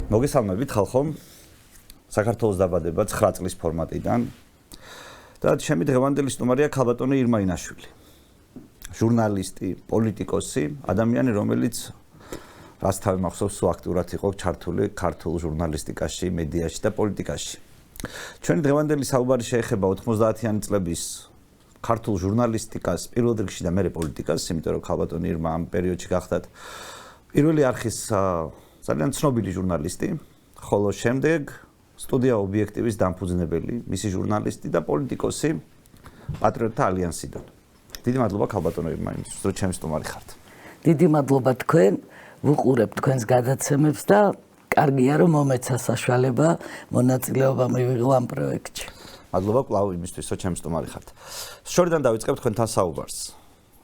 მოგესალმებით ხალხო. საქართველოს დაბადება 9 წლის ფორმატიდან და ჩემი დღევანდელი სტუმარია ქალბატონი ირმა ინაშვილი. ჟურნალისტი, პოლიტიკოსი, ადამიანი, რომელიც რასთავი მახსოვს აქტიურად იყო ჩართული ქართულ ჟურნალისტიკაში, მედიაში და პოლიტიკაში. ჩვენი დღევანდელი საუბარი შეეხება 90-იანი წლების ქართულ ჟურნალისტიკას, პირველ რიგში და მერე პოლიტიკას, იმიტომ რომ ქალბატონი ირმა ამ პერიოდში გახდათ პირველი არხის ძალიან ცნობილი ჟურნალისტი, ხოლო შემდეგ სტუდია ობიექტივის დამფუძნებელი, მისი ჟურნალისტი და პოლიტიკოსი პატრიოტთა ალიანსიდან. დიდი მადლობა ქალბატონო ირმა, იმისთვის რომ ჩემი სტუმარი ხართ. დიდი მადლობა თქვენ, ვუყურებ თქვენს გადაცემებს და კარგია რომ მომეცა საშუალება მონაწილეობა მივიღო ამ პროექტში. მადლობა კვლავ იმისთვის რომ ჩემი სტუმარი ხართ. შორიდან დავიწყებთ თქვენთან საუბარს.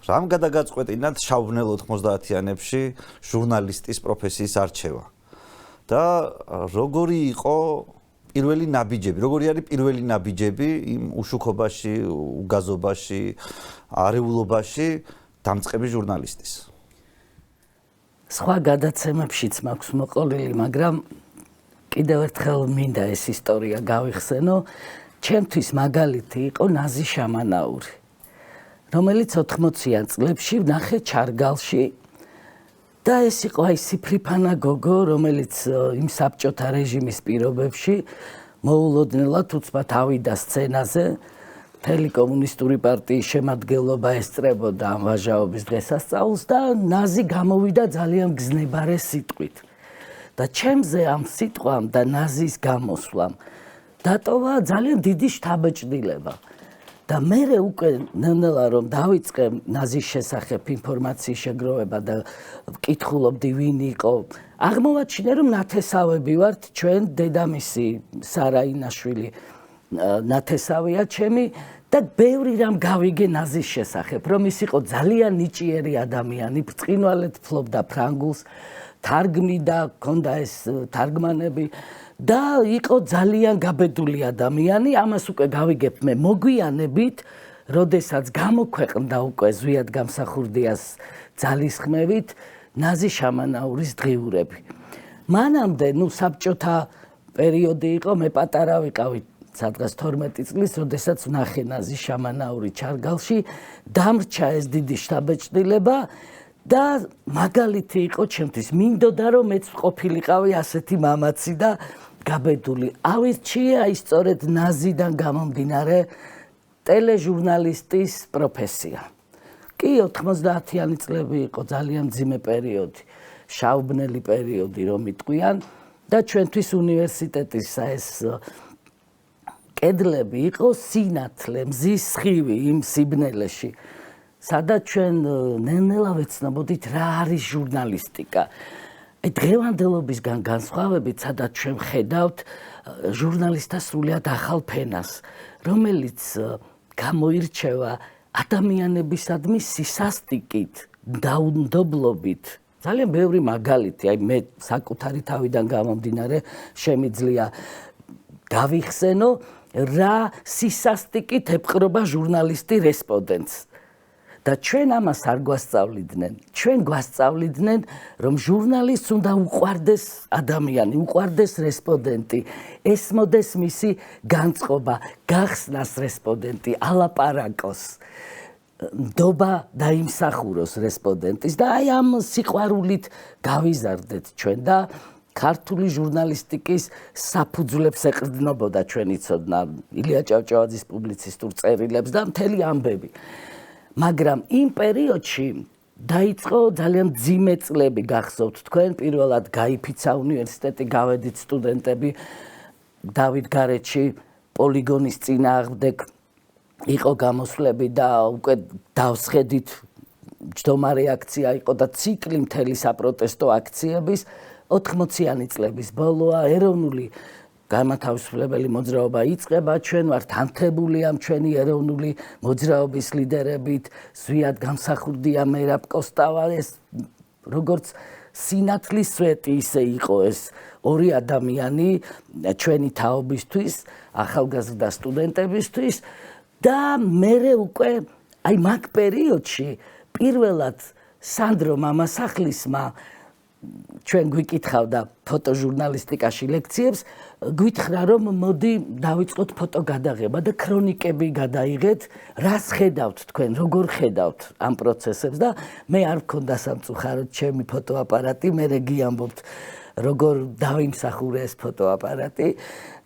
რამ გადაგაწყვეტინათ შავბნელ 90-იანებში ჟურნალისტის პროფესიის არჩევა? და როგორი იყო პირველი ნაბიჯები, როგორი არის პირველი ნაბიჯები იმ უშუქობაში, უგაზობაში, არეულობაში დამწყები ჟურნალისტის? სხვა გადაცემებშიც მაქვს მოყოლილი, მაგრამ კიდევ ერთხელ მინდა ეს ისტორია გავიხსენო. ჩემთვის მაგალითი იყო ნაზი შამანაური, რომელიც 80-იან წლებში ვნახე ჩარგალში და ეს იყო აი სიფრიფანა გოგო, რომელიც იმ საბჭოთა რეჟიმის პირობებში მოულოდნელად უცბად ავიდა სცენაზე. მთელი კომუნისტური პარტიის შემადგენლობა ესწრებოდა ამ ვაჟაობის დღესასწაულს და ნაზი გამოვიდა ძალიან გზნებარე სიტყვით. და ჩემზე ამ სიტყვამ და ნაზის გამოსვლამ დატოვა ძალიან დიდი შთაბეჭდილება. და მერე უკვე ნელ-ნელა რომ დავიწყე ნაზის შესახებ ინფორმაციის შეგროვება და ვკითხულობდი ვინ იყო, აღმოვაჩინე რომ ნათესავები ვართ, ჩვენ დედამისი სარა ინაშვილი ნათესავია ჩემი და ბევრი რამ გავიგე ნაზის შესახებ, რომ ის იყო ძალიან ნიჭიერი ადამიანი, ბრწყინვალედ ფლობდა ფრანგულს, თარგმნიდა, ჰქონდა ეს თარგმანები და იყო ძალიან გაბედული ადამიანი. ამას უკვე გავიგებ მე მოგვიანებით, როდესაც გამოქვეყნდა უკვე ზვიად გამსახურდიას ძალისხმევით ნაზი შამანაურის დღიურები. მანამდე, საბჭოთა პერიოდი იყო, მე პატარა ვიყავი, სადღაც 12 წლის, როდესაც ვნახე ნაზი შამანაური ჩარგალში, დამრჩა ეს დიდი შთაბეჭდილება და მაგალითი იყო ჩემთვის. მინდოდა რომ მეც ყოფილიყავი ასეთი მამაცი და გაბედული. ავირჩიე აი სწორედ ნაზიდან გამომდინარე ტელეჟურნალისტის პროფესია. კი 90-იანი წლები იყო ძალიან მძიმე პერიოდი, შავბნელი პერიოდი რომ იტყვიან და ჩვენთვის უნივერსიტეტის ეს კედლები იყო სინათლე, მზის სხივი იმ სიბნელეში. სადაც ჩვენ ნელ-ნელა ვეცნობოდით რა არის ჟურნალისტიკა. დღევანდელობისგან განსხვავებით, სადაც ჩვენ ხედავთ ჟურნალისტთა სრულიად ახალ ფენას, რომელიც გამოირჩევა ადამიანებისადმი სისასტიკით, დაუნდობლობით. ძალიან ბევრი მაგალითი, აი მე საკუთარი თავიდან გამომდინარე შემიძლია გავიხსენო, რა სისასტიკით ეპყრობა ჟურნალისტი რესპონდენტს. და ჩვენ ამას არ გვასწავლიდნენ. ჩვენ გვასწავლიდნენ, რომ ჟურნალისტს უნდა უყვარდეს ადამიანი, უყვარდეს რესპონდენტი, ესმოდეს მისი განწყობა, გახსნას რესპონდენტი, ალაპარაკოს, ნდობა დაიმსახუროს რესპონდენტის და აი ამ სიყვარულით გავიზარდეთ ჩვენ და ქართული ჟურნალისტიკის საფუძვლებს ეყრდნობოდა ჩვენი ცოდნა, ილია ჭავჭავაძის პუბლიცისტურ წერილებს და მთელი ამბები. მაგრამ იმ პერიოდში დაიწყო ძალიან მძიმე წლები, გახსოვთ თქვენ, პირველად გაიფიცა უნივერსიტეტი, გავედით სტუდენტები დავითგარეჯში, პოლიგონის წინააღმდეგ იყო გამოსვლები და უკვე დავსხედით ჯდომარე აქცია იყო და ციკლი მთელი საპროტესტო აქციების 80-იანი წლების ბოლოა, ეროვნული განმათავისუფლებელი მოძრაობა იწყება, ჩვენ ვართ ანთებული ამ ჩვენი ეროვნული მოძრაობის ლიდერებით, ზვიად გამსახურდია მერაბ კოსტავა, ეს როგორც სინათლის სვეტი ისე იყო ეს ორი ადამიანი ჩვენი თაობისთვის, ახალგაზრდა სტუდენტებისთვის და მერე უკვე აი მაგ პერიოდში პირველად სანდრო მამასახლისმა ჩვენ გვიკითხავდა ფოტოჟურნალისტიკაში ლექციებს, გვითხრა რომ მოდი დავიწყოთ ფოტო გადაღება და ქრონიკები გადაიღეთ, რას ხედავთ თქვენ, როგორ ხედავთ ამ პროცესებს და მე არ მქონდა სამწუხაროდ ჩემი ფოტოაპარატი, მე გიამბობთ როგორ დავიმსახურე ეს ფოტოაპარატი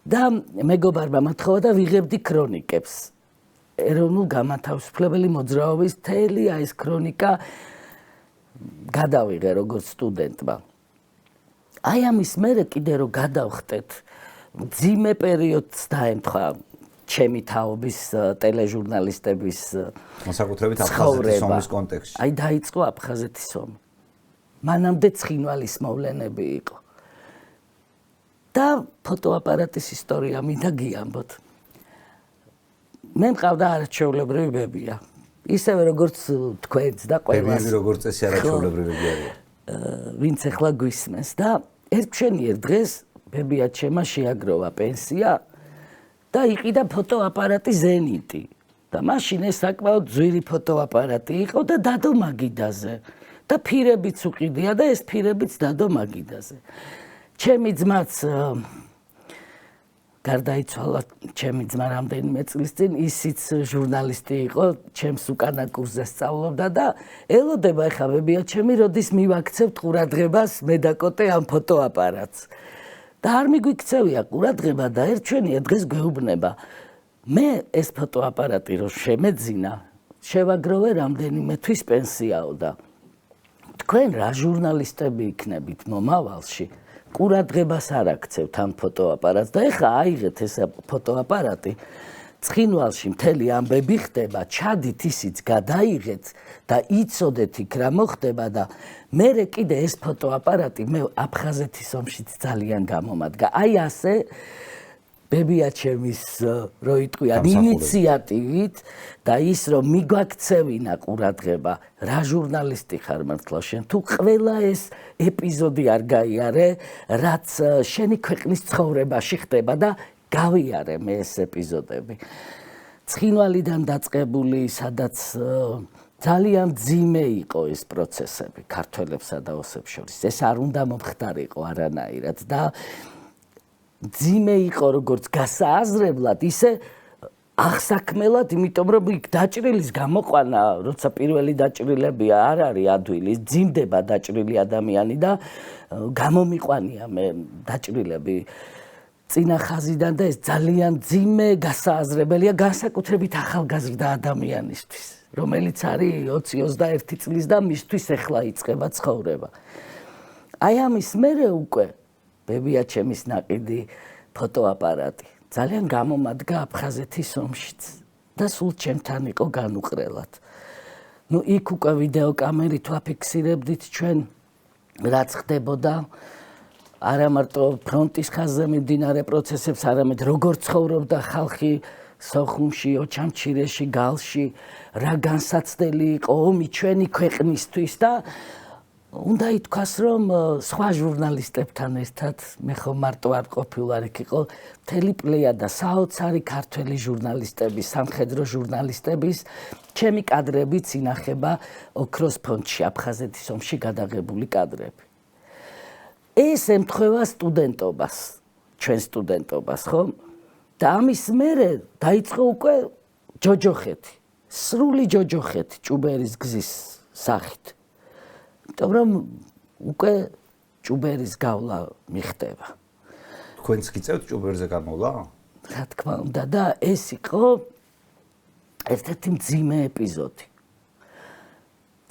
და მეგობარმა მათხოვა და ვიღებდი ქრონიკებს. ეროვნულ განმათავისუფლებელი მოძრაობის მთელი ეს ქრონიკა გადავიღე როგორც სტუდენტმა. აი ამის მერე კიდე რომ გადავხტეთ, მძიმე პერიოდს დაემთხვა ჩემი თაობის ტელეჟურნალისტების განსაკუთრებით აფხაზეთის ომის კონტექსტში. აი დაიწყო აფხაზეთის ომი. მანამდე ცხინვალის მოვლენები იყო. და ფოტოაპარატის ისტორია მინდა გიამბოთ. მე მყავდა არაჩვეულებრივი ბებია. ისევე როგორც თქვენც და ყველას. ბებიები როგორც წესი არაჩვეულებრივები არიან. ვინც ახლა გვისმენს და ერთშენიერ დღეს ბებია ჩემმა შეაგროვა პენსია და იყიდა ფოტოაპარატი ზენიტი. და მაშინ ეს საკმაოდ ძვირი ფოტოაპარატი იყო და დადო მაგიდაზე. და ფირებიც უყიდია და ეს ფირებიც დადო მაგიდაზე. ჩემი ძმაც გარდაიცვალა ჩემი ძმა რამდენიმე წლის წინ, ისიც ჟურნალისტი იყო, ჩემს უკანა კურსზე სწავლობდა და ელოდება ახლა ბებია ჩემი, როდის მივაქცევთ ყურადღებას მე დაკოტე ამ ფოტოაპარატს. და არ მიგვიქცევია ყურადღება და ერთშენია დღეს გვეუბნება. მე ეს ფოტოაპარატი რო შემეძინა, შევაგროვე რამდენიმე თვის პენსიაო და თქვენ რა ჟურნალისტები იქნებით მომავალში? ყურადღებას არ აქცევთ ამ ფოტოაპარატს და ეხლა აიღეთ ეს ფოტოაპარატი, ცხინვალში მთელი ამბები ხდება, ჩადით ისიც გადაიღეთ და იცოდეთ იქ რა მოხდება და მერე კიდე ეს ფოტოაპარატი მე აფხაზეთის ომშიც ძალიან გამომადგა. აი ასე ბებია ჩემის რო იტყვიან ინიციატივით და ის რომ მიგვაქცევინა ყურადღება რა ჟურნალისტი ხარ მართლა შენ თუ ყველა ეს ეპიზოდი არ გაიარე რაც შენი ქვეყნის ცხოვრებაში ხდება და გავიარე მე ეს ეპიზოდები ცხინვალიდან დაწყებული სადაც ძალიან ძიმე იყო ეს პროცესები ქართველებსა და ოსებს შორის ეს არ უნდა მომხდარიყო არანაირად და ძიმე იყო როგორც გასააზრებლად, ისე აღსაქმელად, იმიტომ რომ იქ დაჭრილის გამოყვანა, როცა პირველი დაჭრილები არ არის ადვილი, ძიმდება დაჭრილი ადამიანი და გამომიყვანია მე დაჭრილები წინა ხაზიდან და ეს ძალიან ძიმე გასააზრებელია განსაკუთრებით ახალგაზრდა ადამიანისთვის, რომელიც არის 20-21 წლის და მისთვის ეხლა იწყება ცხოვრება. აი ამის მერე უკვე ბებია ჩემის ნაყიდი ფოტოაპარატი ძალიან გამომადგა აფხაზეთის ომშიც და სულ ჩემთან იყო განუყრელად. ნუ იქ უკვე ვიდეო კამერით ვაფიქსირებდით ჩვენ რაც ხდებოდა არა მარტო ფრონტის ხაზზე მიმდინარე პროცესებს, არამედ როგორ ცხოვრობდა ხალხი სოხუმში, ოჩამჩირეში, გალში, რა განსაცდელი იყო ომი ჩვენი ქვეყნისთვის და უნდა ითქვას, რომ სხვა ჟურნალისტებთან ერთად მე ხომ მარტო არ ყოფილვარ, იქ იყო მთელი პლეიადა საოცარი ქართველი ჟურნალისტების, სამხედრო ჟურნალისტების, ჩემი კადრებიც ინახება ოქროს ფონდში, აფხაზეთის ომში გადაღებული კადრები. ეს ემთხვევა სტუდენტობას, ჩვენ სტუდენტობას, ხომ? და ამის მერე დაიწყო უკვე ჯოჯოხეთი, სრული ჯოჯოხეთი ჭუბერის გზის სახით. იმიტომ რომ უკვე ჭუბერის გავლა მიხდება. თქვენც გიწევთ ჭუბერზე გამოვლა? რა თქმა უნდა და ეს იყო ერთ-ერთი მძიმე ეპიზოდი.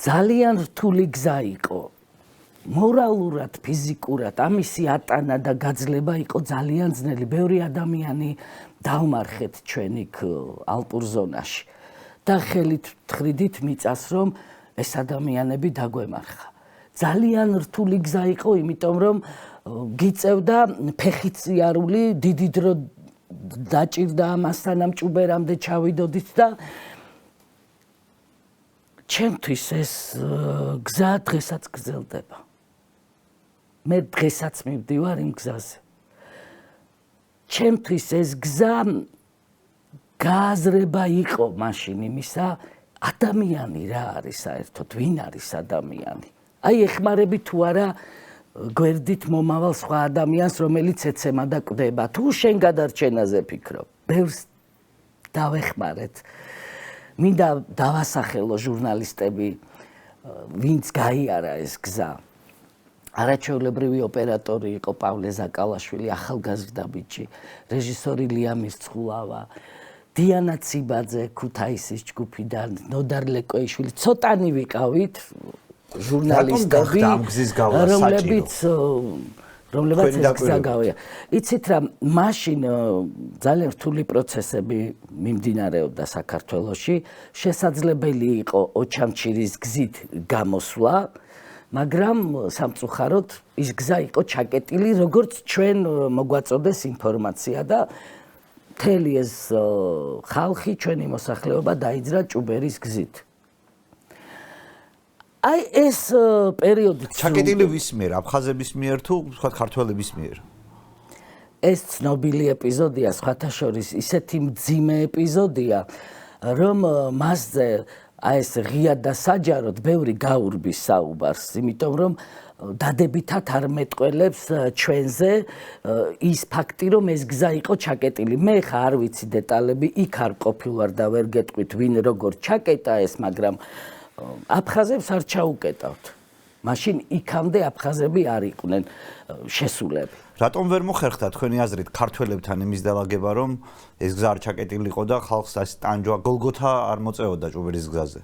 ძალიან რთული გზა იყო. მორალურად, ფიზიკურად ამისი ატანა და გაძლება იყო ძალიან ძნელი. ბევრი ადამიანი დავმარხეთ ჩვენ იქ ალპურ ზონაში. და ხელით თხრიდით მიწას რომ ეს ადამიანები დაგვემარხა. ძალიან რთული გზა იყო, იმიტომ რომ გიწევდა ფეხით სიარული, დიდი დრო დაჭირდა ამასთან ამ ჭუბერამდე ჩავიდოდით და ჩემთვის ეს გზა დღესაც გრძელდება. მე დღესაც მივდივარ იმ გზაზე. ჩემთვის ეს გზა გააზრება იყო მაშინ იმისა, ადამიანი რა არის საერთოდ, ვინ არის ადამიანი. აი ეხმარები თუ არა გვერდით მომავალ სხვა ადამიანს, რომელიც ეცემა და კვდება. თუ შენ გადარჩენაზე ფიქრობ, ბევრს დავეხმარეთ. მინდა დავასახელო ჟურნალისტები, ვინც გაიარა ეს გზა. არაჩვეულებრივი ოპერატორი იყო პავლე ზაკალაშვილი, ახალგაზრდა ბიჭი, რეჟისორი ლია მირცხულავა, დიანა ციბაძე ქუთაისის ჯგუფიდან, ნოდარ ლეკოიშვილი, ცოტანი ვიყავით ჟურნალისტები, რომლებიც ეს გზა გავია. იცით რა, მაშინ ძალიან რთული პროცესები მიმდინარეობდა საქართველოში, შესაძლებელი იყო ოჩამჩირის გზით გამოსვლა, მაგრამ სამწუხაროდ ის გზა იყო ჩაკეტილი, როგორც ჩვენ მოგვაწოდეს ინფორმაცია და მთელი ეს ხალხი, ჩვენი მოსახლეობა დაიძრა ჭუბერის გზით. აი ეს პერიოდი ჩაკეტილი ვის მიერ, აფხაზების მიერ თუ სხვა ქართველების მიერ? ეს ცნობილი ეპიზოდია, სხვათა შორის ისეთი მძიმე ეპიზოდია, რომ მასზე აი ეს ღია და საჯაროდ ბევრი გაურბის საუბარს, იმიტომ რომ დადებითად არ მეტყველებს ჩვენზე ის ფაქტი, რომ ეს გზა იყო ჩაკეტილი. მე ხა არ ვიცი დეტალები, იქ არ ყოფილვარ და ვერ გეტყვით ვინ როგორ ჩაკეტა ეს, მაგრამ აფხაზებს არ ჩაუკეტავთ. მაშინ იქამდე აფხაზები არ იყვნენ შესულები. რატომ ვერ მოხერხდა თქვენი აზრით ქართველებთან იმის დალაგება, რომ ეს გზა არ ჩაკეტილიყო და ხალხს ეს ტანჯვა გოლგოთა არ მოწეოდა ჭუბერის გზაზე?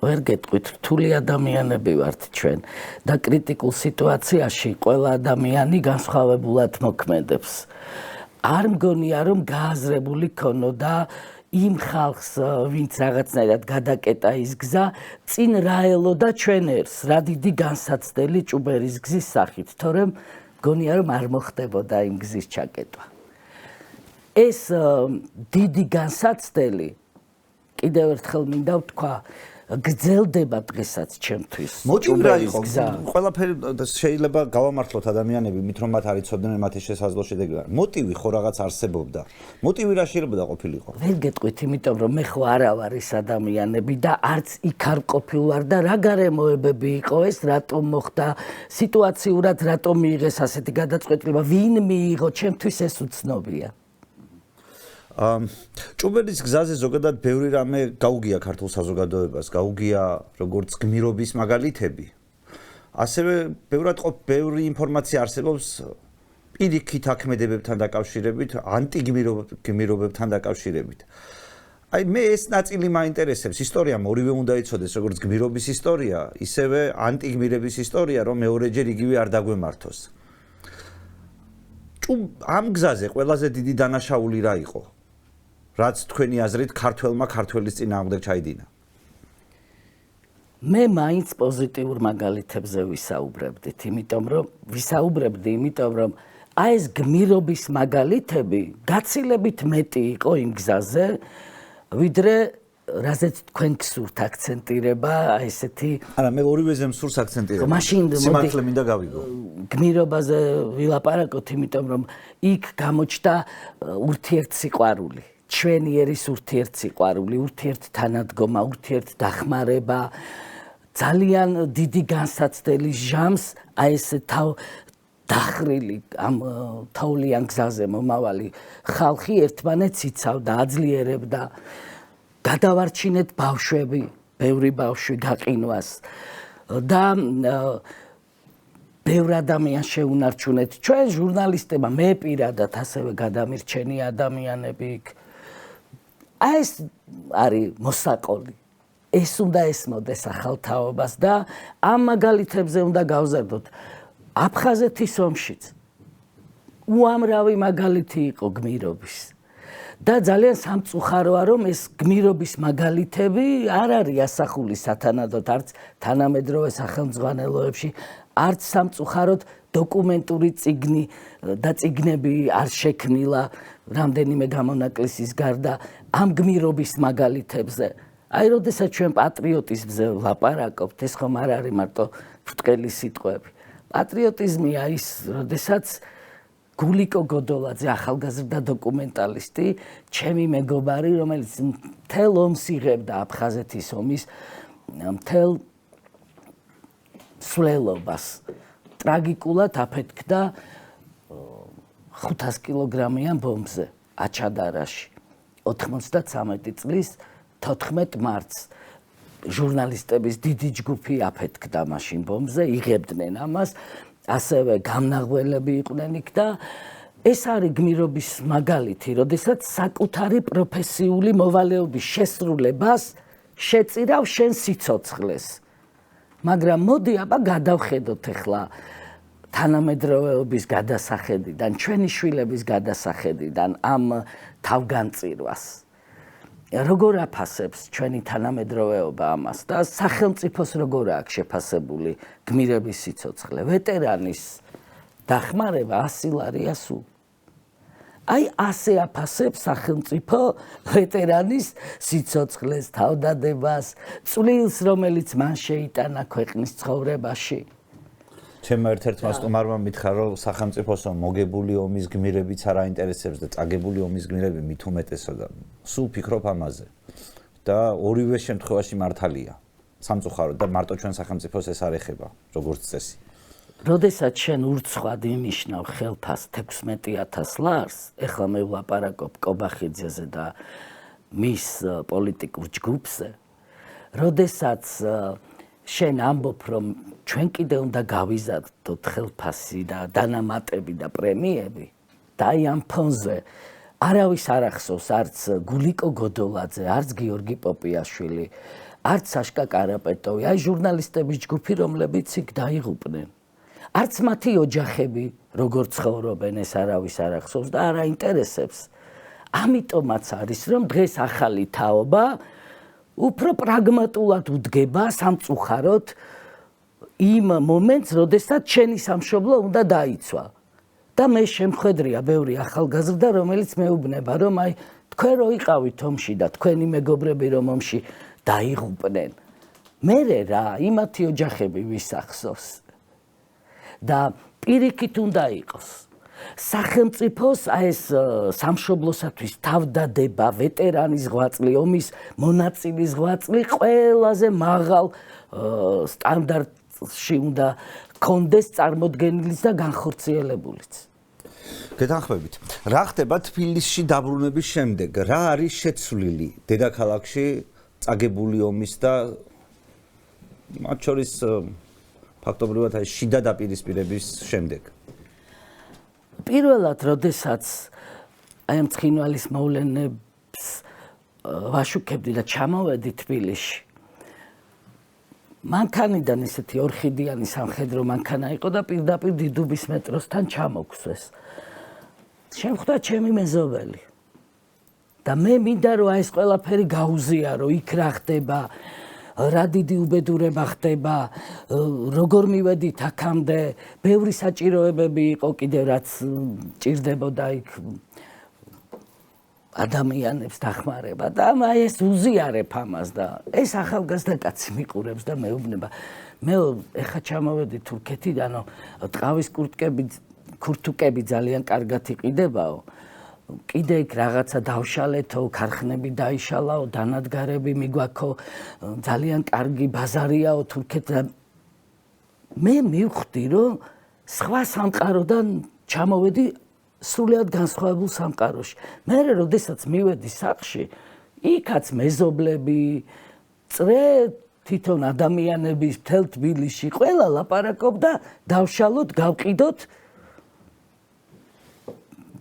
ვერ გეტყვით, რთული ადამიანები ვართ ჩვენ და კრიტიკულ სიტუაციაში ყველა ადამიანი განსხვავებულად მოქმედებს. არ მგონია, რომ გააზრებული ქონოდა იმ ხალხს, ვინც რაღაცნაირად გადაკეტა ის გზა, წინ რა ელოდა ჩვენ ერს, რა დიდი განსაცდელი ჭუბერის გზის სახით, თორემ მგონია, რომ არ მოხდებოდა იმ გზის ჩაკეტვა. ეს დიდი განსაცდელი, კიდევ ერთხელ მინდა ვთქვა, გრძელდება დღესაც ჩემთვის. მოტივი რა იყო? ყველაფერი შეიძლება გავამართლოთ ადამიანები, მით რომ მათ არ იცოდნენ მათი შესაძლო შედეგი. მოტივი ხო რაღაც არსებობდა. მოტივი რა შეიძლება ყოფილიყო? ვერ გეტყვით, იმიტომ რომ მე ხო არა ვარ ის ადამიანები და არც იქ არ ყოფილვარ და რა გარემოებები იყო ეს, რატომ მოხდა, სიტუაციურად რატომ მიიღეს ასეთი გადაწყვეტილება, ვინ მიიღო, ჩემთვის ეს უცნობია. ჭუბერის გზაზე ზოგადად ბევრი რამე გაუგია ქართულ საზოგადოებას, გაუგია როგორც გმირობის მაგალითები. ასევე ბევრი ინფორმაცია არსებობს პირიქით აქმედებებთან დაკავშირებით, ანტიგმირობებთან დაკავშირებით. აი მე ეს ნაწილი მაინტერესებს, ისტორიამ ორივე უნდა იცოდეს, როგორც გმირობის ისტორია, ისევე ანტიგმირების ისტორია, რომ მეორეჯერ იგივე არ დაგვემართოს. ამ გზაზე ყველაზე დიდი დანაშაული რა იყო? რაც თქვენი აზრით ქართველმა ქართველის წინააღმდეგ ჩაიდინა? მე მაინც პოზიტიურ მაგალითებზე ვისაუბრებდით, იმიტომ რომ აი ეს გმირობის მაგალითები გაცილებით მეტი იყო იმ გზაზე, ვიდრე რაზეც თქვენ გსურთ აქცენტირება, აი ესეთი. არა, მე ორივეზე მსურს აქცენტირება. მაშინ სიმართლე მინდა გავიგო. გმირობაზე ვილაპარაკოთ, იმიტომ რომ იქ გამოჩნდა ურთიერთსიყვარული. ჩვენი ერის ურთიერთსიყვარული, ურთიერთთანადგომა, ურთიერთდახმარება, ძალიან დიდი განსაცდელი ჟამს აი ეს დახრილი ამ თოვლიან გზაზე მომავალი ხალხი ერთმანეთს იცავდა, აძლიერებდა. გადავარჩინეთ ბავშვები, ბევრი ბავშვი გაყინვას და ბევრ ადამიანს შეუნარჩუნეთ. ჩვენ ჟურნალისტებმა, მე პირადად ასევე გადამირჩენი ადამიანები იქ. აი ეს არის მოსაყოლი. ეს უნდა ესმოდეს ახალ თაობას და ამ მაგალითებზე უნდა გავზარდოთ. აფხაზეთის ომშიც უამრავი მაგალითი იყო გმირობის. და ძალიან სამწუხაროა, რომ ეს გმირობის მაგალითები არ არის ასახული სათანადოდ არც თანამედროვე სახელმძღვანელოებში, არც სამწუხაროდ დოკუმენტური წიგნი და წიგნები არ შექმნილა რამდენიმე გამონაკლისის გარდა ამ გმირობის მაგალითებზე. აი, როდესაც ჩვენ პატრიოტიზმზე ვლაპარაკობთ, ეს ხომ არ არის მარტო ბრტყელი სიტყვები. პატრიოტიზმია ის, როდესაც გულიკო გოდოლაძე, ახალგაზრდა დოკუმენტალისტი, ჩემი მეგობარი, რომელიც მთელ ომს იღებდა აფხაზეთის ომის, მთელ სვლელობას. ტრაგიკულად აფეთქდა 500 კილოგრამიან ბომბზე აჩადარაში 93 წლის 14 მარტს ჟურნალისტების დიდი ჯგუფი აფეთქდა მაშინ ბომბზე, იღებდნენ ამას, ასევე გამნაღველები იყვნენ იქ და ეს არის გმირობის მაგალითი, როდესაც საკუთარი პროფესიული მოვალეობის შესრულებას შეწირავ შენ სიცოცხლეს. მაგრამ მოდი აბა გადავხედოთ ახლა თანამედროვეობის გადასახედიდან, ჩვენი შვილების გადასახედიდან ამ თავგანწირვას. როგორ აფასებს ჩვენი თანამედროვეობა ამას და სახელმწიფოს როგორ აქვს შეფასებული გმირების სიცოცხლე? ვეტერანის დახმარება 100 ლარია სულ. აი ასე აფასებს სახელმწიფო ვეტერანის სიცოცხლეს, თავდადებას, წვლილს, რომელიც მან შეიტანა ქვეყნის ცხოვრებაში. ჩემმა ერთ-ერთმა სტუმარმა მითხრა, რომ სახელმწიფოსო მოგებული ომის გმირებიც არ აინტერესებს და წაგებული ომის გმირები მით უმეტესო და სულ ფიქრობ ამაზე. და ორივე შემთხვევაში მართალია. სამწუხაროდ და მარტო ჩვენ სახელმწიფოს ეს არ ეხება, როგორც წესი. როდესაც შენ ურცხვად ინიშნავ ხელფას 16,000 ლარს, ეხლა მე ვლაპარაკობ კობახიძეზე და მის პოლიტიკურ ჯგუფზე, როდესაც შენ ამბობ, რომ ჩვენ კიდე უნდა გავიზარდოთ ხელფასი და დანამატები და პრემიები და აი ამ ფონზე არავის არ ახსოვს არც გულიკო გოდოლაძე, არც გიორგი პოპიაშვილი, არც საშკა კარაპეტოვი, აი ჟურნალისტების ჯგუფი, რომლებიც იქ დაიღუპნენ. არც მათი ოჯახები როგორ ცხოვრობენ, ეს არავის არ ახსოვს და არ აინტერესებს. ამიტომაც არის, რომ დღეს ახალი თაობა უფრო პრაგმატულად უდგება სამწუხაროდ იმ მომენტს, როდესაც შენი სამშობლო უნდა დაიცვა. და მე შემხედრია ბევრი ახალგაზრდა, რომელიც მეუბნება, რომ აი თქვენ რო იყავით ომში და თქვენი მეგობრები რომ ომში დაიღუპნენ. მერე რა, იმათი ოჯახები ვის ახსოვს? და პირიქით უნდა იყოს. სახელმწიფოს ეს სამშობლოსათვის თავდადება, ვეტერანის ღვაწლი, ომის მონაწილის ღვაწლი ყველაზე მაღალ სტანდარტში უნდა კონდეს წარმოდგენილიც და განხორციელებულიც. გეთანხმებით. რა ხდება თბილისში დაბრუნების შემდეგ? რა არის შეცვლილი დედაქალაქში წაგებული ომის და მათ შორის ფაქტობრივად აი შიდა დაპირისპირების შემდეგ? პირველად, როდესაც აი ამ ცხინვალის მოვლენებს ვაშუქებდი და ჩამოვედი თბილისში, მანქანიდან ესეთი ორხიდიანი სამხედრო მანქანა იყო და პირდაპირ დიდუბის მეტროსთან ჩამოგვსვეს. შემხვდა ჩემი მეზობელი და მე მინდა რომ ეს ყველაფერი გაუზიარო, იქ რა ხდება, რა დიდი უბედურება ხდება, როგორ მივედით აქამდე, ბევრი საჭიროებები იყო კიდევ რაც ჭირდებოდა იქ ადამიანებს დახმარება და აი ეს უზიარებ ამას და ეს ახალგაზრდა კაცი მიყურებს და მეუბნება, მე ეხა ჩამოვედი თურქეთიდანო, ტყავის ქურთუკები ძალიან კარგად იყიდებაო. კიდე იქ რაღაცა დავშალეთო, ქარხნები დაიშალაო, დანადგარები მიგვაქო, ძალიან კარგი ბაზარიაო თურქეთში. მე მივხვდი, რომ სხვა სამყაროდან ჩამოვედი სრულიად განსხვავებულ სამყაროში. მე როდესაც მივედი სახლში, იქაც მეზობლები, წრე თვითონ ადამიანები მთელ თბილისში ყველა ლაპარაკობდა, დავშალოთ, გავყიდოთ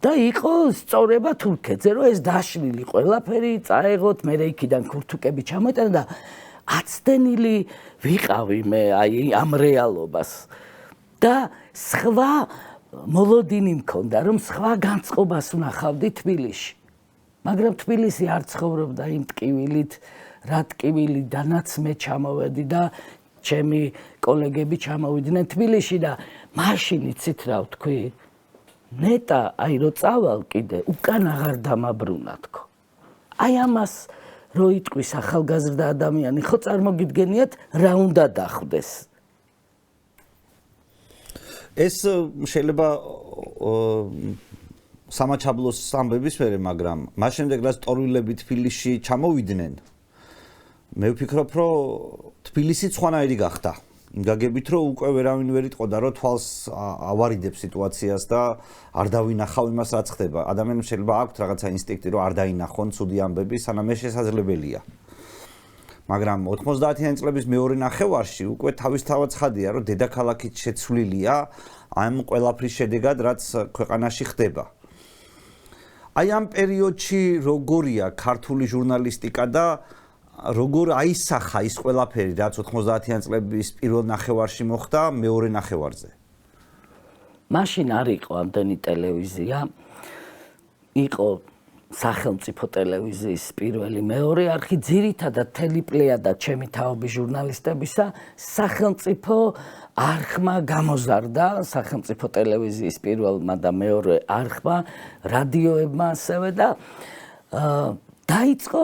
და იყო სწორება თურქეთზე, რომ ეს დაშლილი ყველაფერი წაეღოთ, მე იქიდან ქურთუკები ჩამოეტანა და აცდენილი ვიყავი მე აი ამ რეალობას. და სხვა მოლოდინი მქონდა, რომ სხვა განწყობას ვნახავდი თბილისში. მაგრამ თბილისი არ ცხოვრობდა იმ ტკივილით, რა ტკივილიდანაც მე ჩამოვედი და ჩემი კოლეგები ჩამოვიდნენ თბილისში და მაშინ იცით რა ვთქვი? ნეტა, აი რო წავალ კიდე, უკან აღარ დამაბრუნა თქო. აი ამას რო იტყვის ახალგაზრდა ადამიანი, ხო წარმოგიდგენიათ რა უნდა დახვდეს? ეს შეიძლება სამაჩაბლოს ამბების მერე, მაგრამ მას შემდეგ რაც ტორვილები თბილისში ჩამოვიდნენ, მე ვფიქრობ, რომ თბილისი სხვანაირი გახდა. იმ გაგებით რომ უკვე ვერავინ ვერ იტყოდა რომ თვალს ავარიდებს სიტუაციას და არ დავინახავ იმას რაც ხდება. ადამიანებს შეიძლება აქვთ რაღაცა ინსტინქტი რომ არ დაინახონ ცუდი ამბები, სანამ ეს შესაძლებელია. მაგრამ 90-იანი წლების მეორე ნახევარში უკვე თავისთავად ცხადია რომ დედაქალაქით შეცვლილია ამ ყველაფრის შედეგად რაც ქვეყანაში ხდება. აი ამ პერიოდში როგორია ქართული ჟურნალისტიკა და როგორ აისახა ის ყველაფერი რაც 90-იანი წლების პირველ ნახევარში მოხდა მეორე ნახევარზე? მაშინ არ იყო ამდენი ტელევიზია. იყო სახელმწიფო ტელევიზიის პირველი მეორე არხი, ძირითადად მთელი პლეიადა ჩემი თაობის ჟურნალისტებისა სახელმწიფო არხმა გამოზარდა, სახელმწიფო ტელევიზიის პირველმა და მეორე არხმა, რადიოებმა ასევე და დაიწყო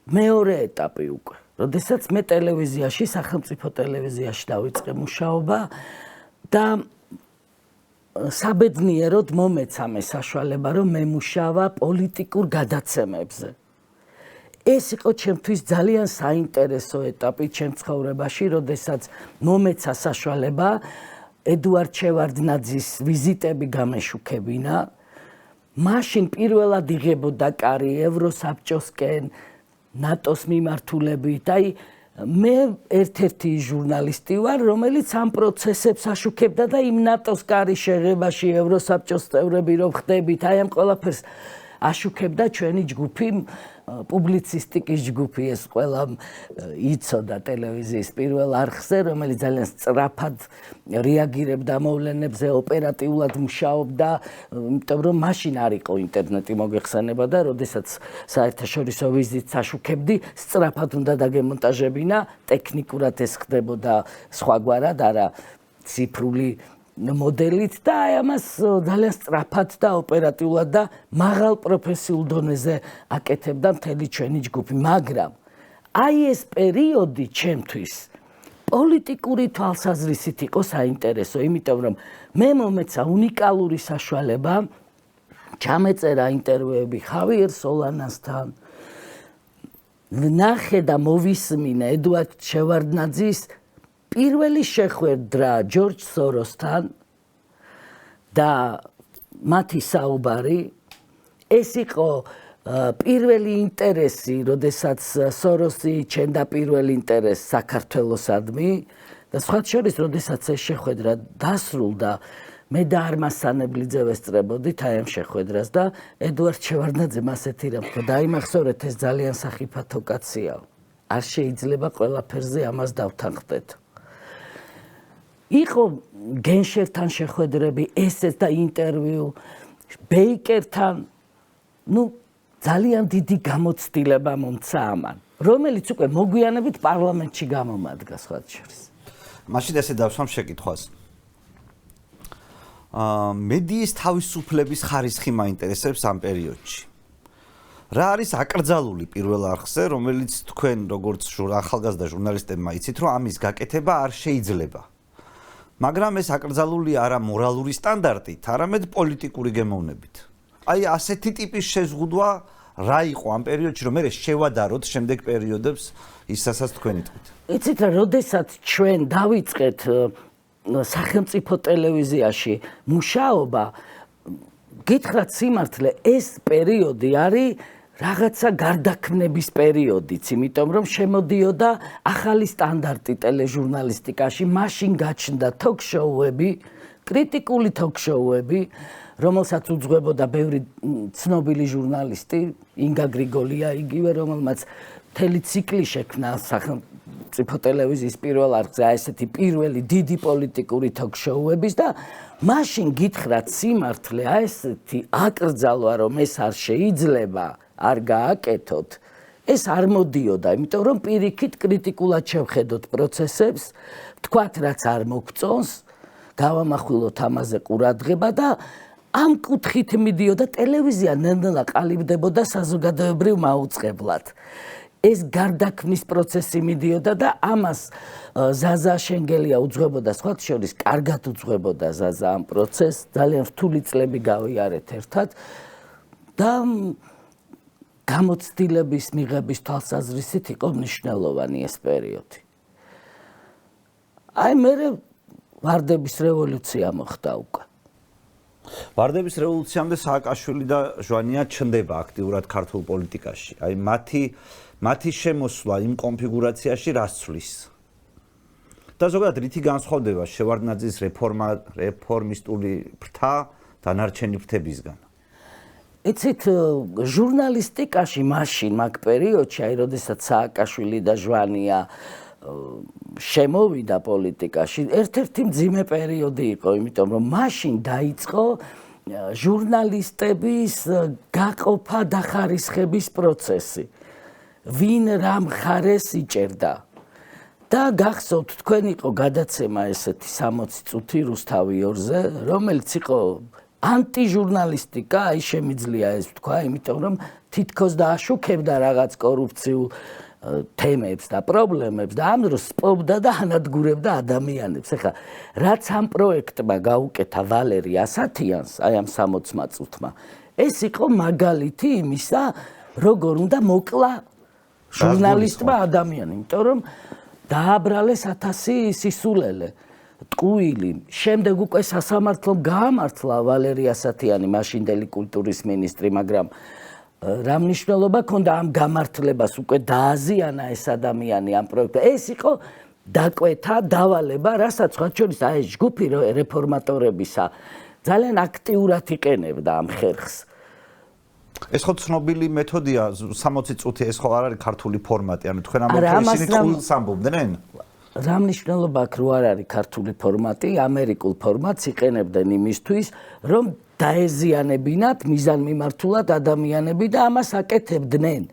მეორე ეტაპი უკვე. როდესაც მე ტელევიზიაში, სახელმწიფო ტელევიზიაში დავიწყე მუშაობა და საბედნიეროდ მომეცა მე საშუალება რომ მე მუშავა პოლიტიკურ გადაცემებზე. ეს იყო ჩემთვის ძალიან საინტერესო ეტაპი ჩემ ცხოვრებაში, როდესაც მომეცა საშუალება ედუარდ შევარდნაძის ვიზიტები გამეშუქებინა. მაშინ პირველად იღებოდა კარი ევროსაბჭოსკენ, ნატოს მიმართულებით. აი მე ერთ-ერთი ჟურნალისტი ვარ, რომელიც ამ პროცესებს აშუქებდა და იმ ნატოს კარის შეღებაში ევროსაბჭოს წევრები რომ ხდებით, აი ამ ყველაფერს აშუქებდა ჩვენი ჯგუფი, პუბლიცისტიკის ჯგუფი, ეს ყველა იცოდა ტელევიზიის პირველ არხზე, რომელიც ძალიან სწრაფად რეაგირებდა მოვლენებზე, ოპერატიულად მუშაობდა, იმიტომ რომ მაშინ არ იყო ინტერნეტი მოგეხსენება და როდესაც საერთაშორისო ვიზიტს აშუქებდი, სწრაფად უნდა დაგემონტაჟებინა, ტექნიკურად ეს ხდებოდა სხვაგვარად, არა ციფრული მოდელით და აი ამას ძალიან სწრაფად და ოპერატიულად და მაღალ პროფესიულ დონეზე აკეთებდა მთელი ჩვენი ჯგუფი, მაგრამ აი ეს პერიოდი ჩემთვის პოლიტიკური თვალსაზრისით იყო საინტერესო, იმიტომ რომ მე მომეცა უნიკალური საშუალება ჩამეწერა ინტერვიუები ხავიერ სოლანასთან, ვნახე და მოვისმინე ედუარდ შევარდნაძის პირველი შეხვედრა ჯორჯ სოროსთან და მათი საუბარი, ეს იყო პირველი ინტერესი, როდესაც სოროსი ჩენდა პირველ ინტერესს საქართველოსადმი და სხვათა შორის, როდესაც ეს შეხვედრა დასრულდა, მე და არმას სანებლიძე ვესწრებოდით აი ამ შეხვედრას და ედუარდ შევარდნაძემ ასეთი რამ თქვა, დაიმახსოვრეთ, ეს ძალიან სახიფათო კაცია. არ შეიძლება ყველაფერზე ამას დავთანხმდეთ. იყო გენშერთან შეხვედრები, ესეც და ინტერვიუ, ბეიკერთან, ძალიან დიდი გამოცდილება მომცა ამან, რომელიც უკვე მოგვიანებით პარლამენტში გამომადგა სხვათა შორის. მაშინ ესე დავსვამ შეკითხვას. მედიის თავისუფლების ხარისხი მაინტერესებს ამ პერიოდში. რა არის აკრძალული პირველ არხზე, რომელიც თქვენ როგორც ახალგაზრდა ჟურნალისტებმა იცით, რომ ამის გაკეთება არ შეიძლება. მაგრამ ეს აკრძალული არა მორალური სტანდარტით, არამედ პოლიტიკური გემოვნებით. აი ასეთი ტიპის შეზღუდვა რა იყო ამ პერიოდში, რომ მე შევადაროთ შემდეგ პერიოდებს ისაც თქვენ იტყვით. იცით რა, როდესაც ჩვენ დავიწყეთ სახელმწიფო ტელევიზიაში მუშაობა, გითხრათ სიმართლე, ეს პერიოდი არის რაღაცა გარდაქმნების პერიოდიც, იმიტომ რომ შემოდიოდა ახალი სტანდარტი ტელეჟურნალისტიკაში, მაშინ გაჩნდა თოქ-შოუები, კრიტიკული თოქ-შოუები, რომელსაც უძღვებოდა ბევრი ცნობილი ჟურნალისტი, ინგა გრიგოლია იგივე, რომელმაც მთელი ციკლი შექმნა სახელმწიფო ტელევიზიის პირველ არხზე, აი ესეთი პირველი დიდი პოლიტიკური თოქ-შოუების და მაშინ გითხრათ სიმართლე, აი ესეთი აკრძალვა, რომ ეს არ შეიძლება არ გააკეთოთ, ეს არ მოდიოდა, იმიტომ რომ პირიქით კრიტიკულად შევხედოთ პროცესებს, თქვათ რაც არ მოგწონს, გავამახვილოთ ამაზე ყურადღება და ამ კუთხით მიდიოდა ტელევიზია ნელ-ნელა ყალიბდებოდა საზოგადოებრივ მაუწყებლად. ეს გარდაქმნის პროცესი მიდიოდა და ამას ზაზა შენგელია უძღვებოდა, სხვათა შორის კარგად უძღვებოდა ზაზა ამ პროცესს, ძალიან რთული წლები გავიარეთ ერთად და გამოცდილების მიღების თვალსაზრისით იყო მნიშვნელოვანი ეს პერიოდი. აი მე ვარდების რევოლუცია მოხდა უკვე. ვარდების რევოლუციამდე სააკაშვილი და ჟვანია ჩნდება აქტიურად ქართულ პოლიტიკაში. აი მათი შემოსვლა იმ კონფიგურაციაში რას ცვლის? და ზოგადად რითი განსხვავდება შევარდნაძის რეფორმისტული ფრთა დანარჩენი ფრთებისგან? იცით, ჟურნალისტიკაში მაშინ მაგ პერიოდში, აი როდესაც სააკაშვილი და ჟვანია შემოვიდა პოლიტიკაში, ერთ-ერთი მძიმე პერიოდი იყო, იმიტომ რომ მაშინ დაიწყო ჟურნალისტების გაყოფა და ხარისხების პროცესი. ვინ რა მხარეს იჭერდა? და გახსოვთ, თქვენ იყო გადაცემა ესეთი 60 წუთი რუსთავი 2-ზე, რომელიც იყო ანტიჟურნალისტიკა, აი შემიძლია ეს ვთქვა, იმიტომ რომ თითქოს დააშუქებდა რაღაც კორუფციულ თემებს და პრობლემებს და ამ დროს სპობდა და ანადგურებდა ადამიანებს. ეხლა რაც ამ პროექტმა გაუკეთა ვალერი ასათიანს, აი ამ 60 წუთმა, ეს იყო მაგალითი იმისა, როგორ უნდა მოკლა ჟურნალისტმა ადამიანი, იმიტომ რომ დააბრალეს 1000 სისულელე, ტყუილი. შემდეგ უკვე სასამართლომ გაამართლა ვალერი ასათიანი, მაშინდელი კულტურის მინისტრი, მაგრამ რა მნიშვნელობა ქონდა ამ გამართლებას, უკვე დააზიანა ეს ადამიანი ამ პროექტზე. ეს იყო დაკვეთა, დავალება, რასაც სხვა შორის აი ეს ჯგუფი რეფორმატორებისა ძალიან აქტიურად იყენებდა ამ ხერხს. ეს ხო ცნობილი მეთოდია 60 წუთი, ეს ხო არ არის ქართული ფორმატი, ანუ თქვენ ამბობთ ისინი ყულს ამბობდნენ? რა მნიშვნელობა აქვს რო არ არის ქართული ფორმატი, ამერიკულ ფორმატს იყენებდნენ იმისთვის, რომ დაეზიანებინათ მიზანმიმართულად ადამიანები და ამას აკეთებდნენ.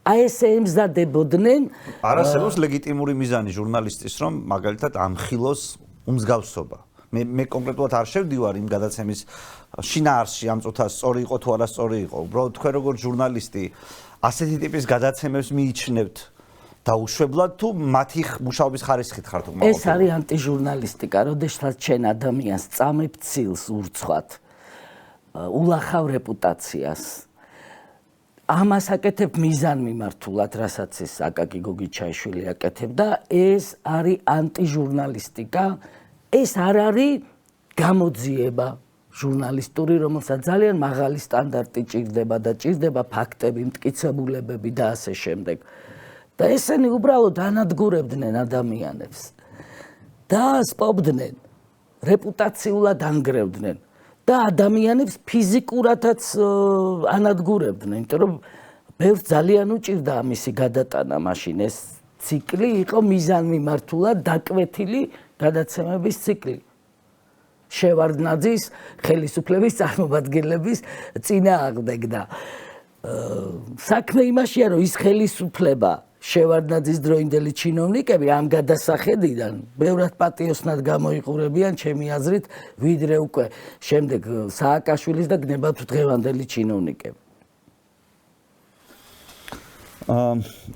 აი ესე ემზადებოდნენ. არ არსებობს ლეგიტიმური მიზანი ჟურნალისტის, რომ მაგალითად ამხილოს უმსგავსობა. მე კონკრეტულად არ შევდივარ იმ გადაცემის შინაარსში, ამ წუთას სწორი იყო თუ არა სწორი იყო. უბრალოდ თქვენ როგორც ჟურნალისტი ასეთი ტიპის გადაცემებს მიიჩნევთ დაუშვებლად თუ მათი მუშაობის ხარისხით ხართ უკმაყოფილებული? ეს არის ანტიჟურნალისტიკა, როდესაც შენ ადამიანს წამებ ცილს ურცხვად, ულახავ რეპუტაციას. ამას აკეთებ მიზანმიმართულად, რასაც ეს აკაკი გოგიჩაიშვილი აკეთებდა, ეს არის ანტიჟურნალისტიკა, ეს არ არის გამოძიება ჟურნალისტური, რომელსაც ძალიან მაღალი სტანდარტი ჭირდება და ჭირდება ფაქტები, მტკიცებულებები და ასე შემდეგ. და ესენი უბრალოდ ანადგურებდნენ ადამიანებს და სპობდნენ, რეპუტაციულად ანგრევდნენ და ადამიანებს ფიზიკურადაც ანადგურებდნენ, იმიტომ რომ ბევრს ძალიან უჭირდა ამისი გადატანა მაშინ. ეს ციკლი იყო მიზანმიმართულად დაკვეთილი გადაცემების ციკლი. შევარდნაძის ხელისუფლების წარმომადგენლების წინააღმდეგ და საქმე იმაშია, რომ ის ხელისუფლება შევარდნაძის დროინდელი ჩინოვნიკები ამ გადასახედიდან ბევრად პატიოსნად გამოიყურებიან, ჩემი აზრით, ვიდრე უკვე შემდეგ სააკაშვილის და გნებავთ დღევანდელი ჩინოვნიკები.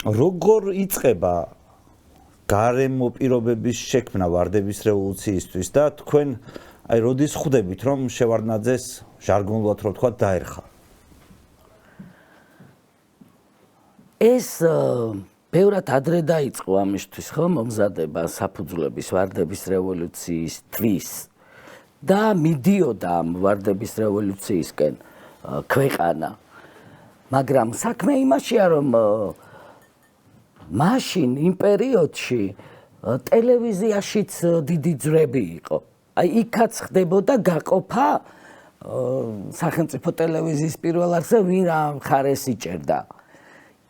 როგორ იწყება გარემო პირობების შექმნა ვარდების რევოლუციისთვის და თქვენ აი როდის ხვდებით, რომ შევარდნაძეს ჟარგონულად რო ვთქვა დაერხა? ეს ბევრად ადრე დაიწყო ამისთვის, ხო, მომზადება საფუძვლების ვარდების რევოლუციისთვის და მიდიოდა ამ ვარდების რევოლუციისკენ ქვეყანა. მაგრამ საქმე იმაშია, რომ მაშინ იმ პერიოდში ტელევიზიაშიც დიდი ძვრები იყო. აი იქაც ხდებოდა გაყოფა სახელმწიფო ტელევიზიის პირველ არხზე, ვინ რა მხარეს იჭერდა.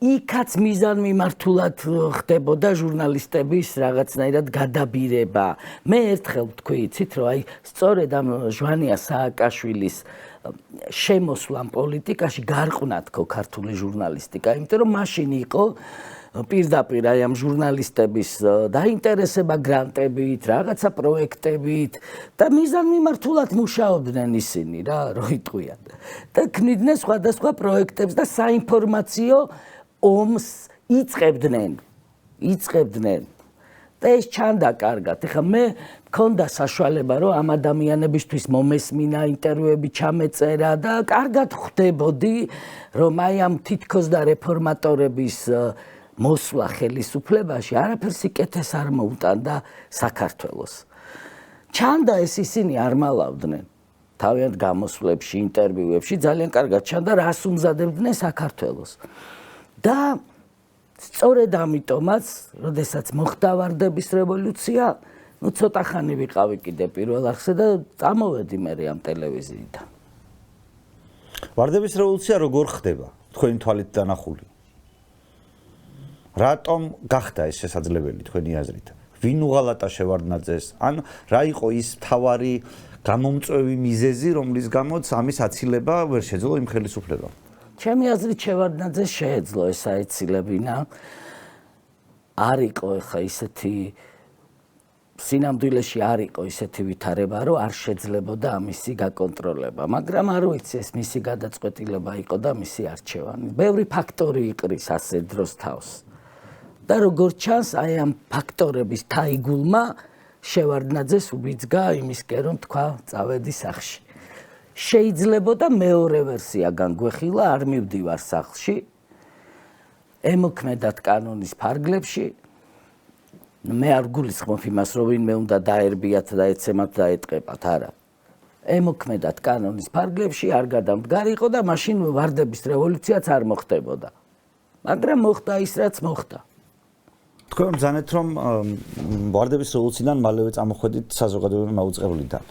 იქაც მიზანმიმართულად ხდებოდა ჟურნალისტების რაღაცნაირად გადაბირება. მე ერთხელ ვთქვი, იცით, რომ აი სწორედ ამ ჟვანია სააკაშვილის შემოსვლამ პოლიტიკაში გარყვნად თქო ქართული ჟურნალისტიკა, იმიტომ რომ მაშინ იყო პირდაპირ აი ამ ჟურნალისტების დაინტერესება გრანტებით, რაღაცა პროექტებით და მიზანმიმართულად მუშაობდნენ ისინი რა, რო იტყვიან. და ქმნიდნენ სხვადასხვა პროექტებს და საინფორმაციო ომს იწყებდნენ. და ეს ჩანდა კარგად. ეხლა მე მქონდა საშუალება, რომ ამ ადამიანებისთვის მომესმინა, ინტერვიუები ჩამეწერა და კარგად ხვდებოდი, რომ აი ამ თითქოს და რეფორმატორების მოსვლა ხელისუფლებაში არაფერს იკეთეს არ მოუტანდა საქართველოს. ჩანდა ეს ისინი არ მალავდნენ. თავიანთ გამოსვლებში, ინტერვიუებში ძალიან კარგად ჩანდა რას უმზადებდნენ საქართველოს. და სწორედ ამიტომაც, როდესაც მოხდა ვარდების რევოლუცია, ცოტა ხანი ვიყავი კიდე პირველ არხზე და წამოვედი მე ამ ტელევიზიიდან. ვარდების რევოლუცია როგორ ხდება? თქვენი თვალით დანახული. რატომ გახდა ეს შესაძლებელი თქვენი აზრით? ვინ უღალატა შევარდნაძეს? ან რა იყო ის მთავარი გამომწვევი მიზეზი, რომლის გამოც ამის აცილება ვერ შეძლო იმ ხელისუფლებამ? ჩემი აზრით შევარდნაძეს შეეძლო ეს აეცილებინა. არ იყო ხა ისეთი სინამდვილეში არ იყო ისეთი ვითარება, რომ არ შეძლებოდა ამისი გაკონტროლება, მაგრამ არ ვიცი ეს მისი გადაწყვეტილება იყო და მისი არჩევანი. ბევრი ფაქტორი იყრის ასე დროს თავს. და როგორც ჩანს, აი ამ ფაქტორების თაიგულმა შევარდნაძეს უბიძგა იმისკენ, რომ თქვა წავედი სახლში. შეიძლებოდა მეორე ვერსია განგვეხილა, არ მივდივარ სახლში. ემოქმედათ კანონის ფარგლებში. მე არ გულისხმობ იმას, რომ ვინმე უნდა დაერბიათ და ეცემათ და ეტყებათ, არა. ემოქმედათ კანონის ფარგლებში არ გადამდგარიყო და მაშინ ვარდების რევოლუციაც არ მოხდებოდა. მაგრამ მოხდა ის, რაც მოხდა. თქვენ ბრძანეთ, რომ ვარდების რევოლუციიდან მალევე წამოხვედით საზოგადოებრივი მაუწყებლიდან.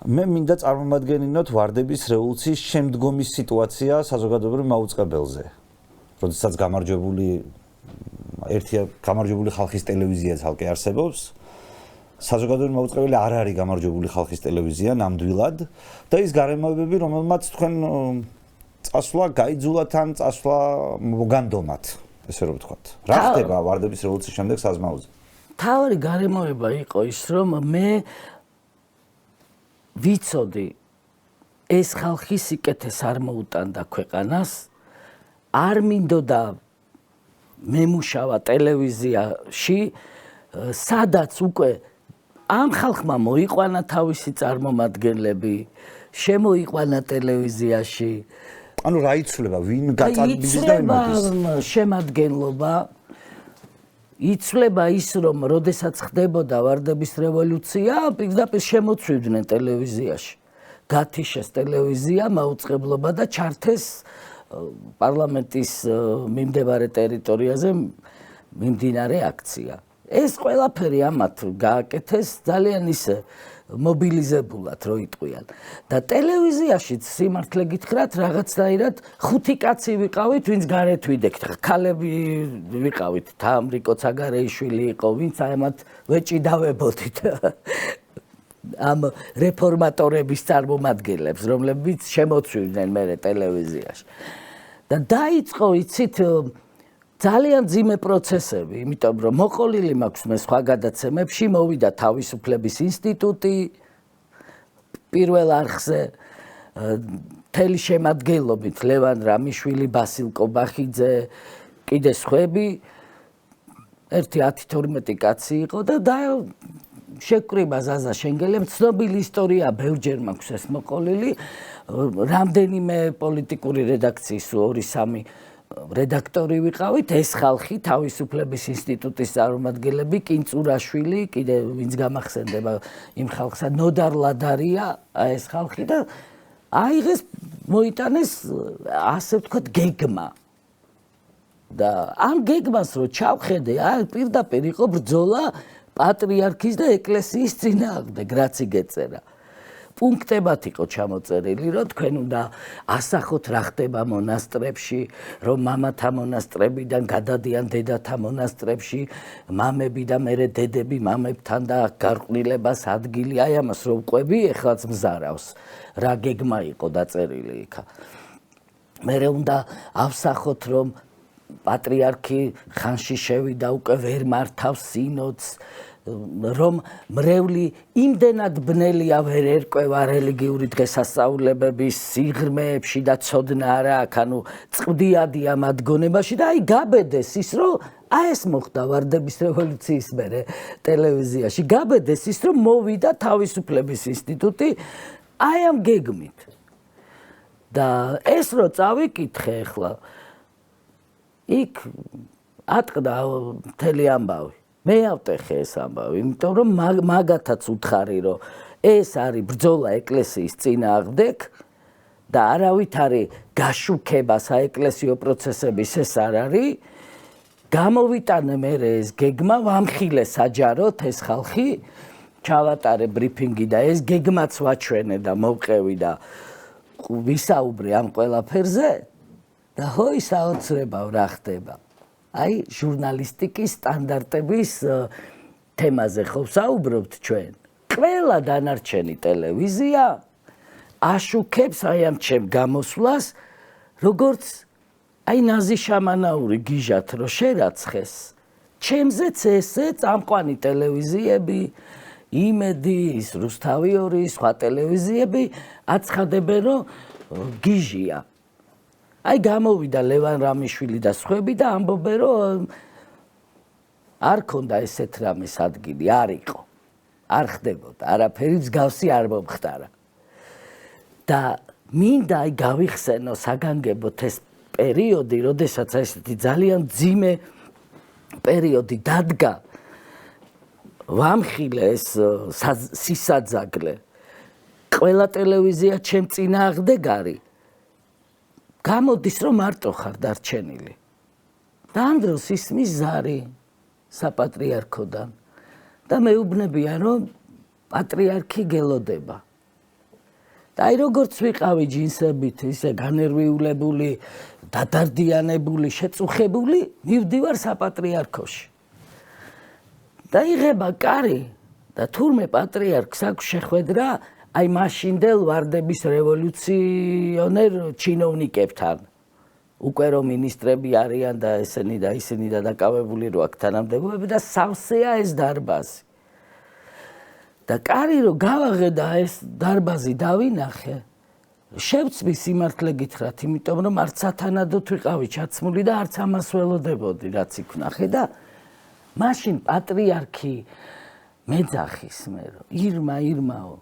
მე მინდა წარმომადგენინოთ ვარდების რევოლუციის შემდგომი სიტუაცია საზოგადოებრივ მაუწყებელზე. როდესაც გამარჯვებული ხალხის ტელევიზია ცალკე არსებობს. საზოგადოებრივი მაუწყებელი არ არის გამარჯვებული ხალხის ტელევიზია ნამდვილად და ის გარემოებები, რომელმაც თქვენ წასვლა გაიძულათ ან წასვლა მოგანდომათ, ესე რომ ვთქვათ. რა ხდება ვარდების რევოლუციის შემდეგ საზმაოზე? თავი გარემოება იყო ის, რომ მე ვიცოდი ეს ხალხი სიკეთეს არ მოუტანდა ქვეყანას, არ მინდოდა მემუშავა ტელევიზიაში, სადაც უკვე ამ ხალხმა მოიყვანა თავისი წარმომადგენლები, შემოიყვანა ტელევიზიაში. ანუ რა იცვლება, ვინ გაწარბიდის და ვინ მოდის? შემადგენლობა იცვლება ის, რომ როდესაც ხდებოდა ვარდების რევოლუცია, პირდაპირ შემოცვიდნენ ტელევიზიაში. გათიშეს ტელევიზია, მაუწყებლობა და ჩართეს პარლამენტის მიმდებარე ტერიტორიაზე მიმდინარე აქცია. ეს ყველაფერი ამათ გააკეთეს ძალიან ისე მობილიზებულად რო იტყვიან. და ტელევიზიაშიც სიმართლე გითხრათ, რაღაცნაირად 5 კაცი ვიყავით, ვინც გარეთ ვიდექთ. ქალები ვიყავით, თამრიკო ცაგარეიშვილი იყო, ვინც ამათ ვეჭიდავებოდით. ამ რეფორმატორების წარმომადგენლებს, რომლებიც შემოცვიდნენ მერე ტელევიზიაში. და დაიწყო, იცით, ძალიან ძიმე პროცესები, იმიტომ რომ მოყოლილი მაქვს მე სხვა გადაცემებში, მოვიდა თავისუფლების ინსტიტუტი პირველ არხზე, მთელი შემადგენლობით ლევან რამიშვილი, ბასილ კობახიძე, კიდე სხვები, 10-12 კაცი იყო და შეკრიბა ზაზა შენგელემ, ცნობილი ისტორია, ბევრჯერ მაქვს ეს მოყოლილი, რამდენიმე პოლიტიკური რედაქციის 2-3 რედაქტორი ვიყავით, ეს ხალხი თავისუფლების ინსტიტუტის წარმომადგენლები, კინწურაშვილი, კიდე ვინც გამახსენდება იმ ხალხსა, ნოდარ ლადარია, ეს ხალხი და აიღეს, მოიტანეს, ასე ვთქვათ, გეგმა. და ამ გეგმას რო ჩავხედე, პირდაპირ იყო ბრძოლა პატრიარქის და ეკლესიის წინააღმდეგ, რაც იგეწერა. პუნქტებად იყო ჩამოწერილი, რომ თქვენ უნდა ასახოთ რა ხდება მონასტრებში, რომ მამათა მონასტრებიდან გადადიან დედათა მონასტრებში, მამები და მერე დედები მამებთან და გარყვნილებას ადგილი, აი ამას რო ვყვები, ეხლაც მზარავს. რა გეგმა იყო დაწერილი იქა. მერე უნდა ავსახოთ, რომ პატრიარქი ხანში შევიდა, უკვე ვერ მართავს სინოდს, რომ მრევლი იმდენად ბნელია ვერ ერკვევა რელიგიური დღესასწაულებების სიღრმეებში და ცოდნა არა აქვს, ანუ წვდიადია მათ გონებაში და აი გაბედეს ის, რომ ეს მოხდა ვარდების რევოლუციის მერე ტელევიზიაში, გაბედეს ის, რომ მოვიდა თავისუფლების ინსტიტუტი აი ამ გეგმით. და ეს რო წავიკითხე ახლა იქ ატყდა მთელი ამბავი. მე ავტეხე ეს ამბავი, იმიტომ რომ მაგათაც უთხარი, რომ ეს არის ბრძოლა ეკლესიის წინააღმდეგ და არავით არის გაშუქება საეკლესიო პროცესების ეს არ არის. გამოვიტანე მე ეს გეგმა, ვამხილე საჯაროდ ეს ხალხი, ჩავატარე ბრიფინგი და ეს გეგმაც ვაჩვენე და მოვყევი და ვისაუბრე ამ ყველაფერზე და ჰოი საოცრებავ რა ხდება. აი ჟურნალისტიკის სტანდარტების თემაზე ხო ვსაუბრობთ ჩვენ. ყველა დანარჩენი ტელევიზია აშუქებს აი ამ ჩემ გამოსვლას, როგორც აი ნაზი შამანაური გიჟათ რო შერაცხეს. ჩემზეც ესე წამყვანი ტელევიზიები, იმედი, ის რუსთავი 2, სხვა ტელევიზიები აცხადებენ, რომ გიჟია. აი გამოვიდა ლევან რამიშვილი და სხვები და ამბობენ, რომ არ ქონდა ესეთ რამეს ადგილი, არ იყო. არ ხდებოდა, არაფერი მსგავსი არ მომხდარა. და მინდა აი გავიხსენო საგანგებოდ ეს პერიოდი, როდესაც ესეთი ძალიან მძიმე პერიოდი დადგა, ვამხილე ეს სისაძაგლე. ყველა ტელევიზია ჩემ წინააღმდეგ არის. გამოდის რომ მარტო ხარ დარჩენილი. და ამ დროს ისმის ზარი საპატრიარქოდან და მეუბნებია რომ პატრიარქი გელოდება. და აი როგორც ვიყავი ჯინსებით, ისე განერვიულებული, დადარდიანებული, შეწუხებული, მივდივარ საპატრიარქოში. და იღება კარი და თურმე პატრიარქს აქვს შეხვედრა აი მაშინდელ ვარდების რევოლუციონერ ჩინოვნიკებთან. უკვე რომ მინისტრები არიან და ესენი და ისინი და დაკავებული რო აქ თანამდებობები და სავსეა ეს დარბაზი. და კარი რო გავაღე და ეს დარბაზი დავინახე, შევწვი სიმართლე გითხრათ, იმიტომ რომ არც სათანადოდ ვიყავი ჩაცმული და არც ამას ველოდებოდი, რაც იქ ვნახე და მაშინ პატრიარქი მეძახის მე რომ ირმაო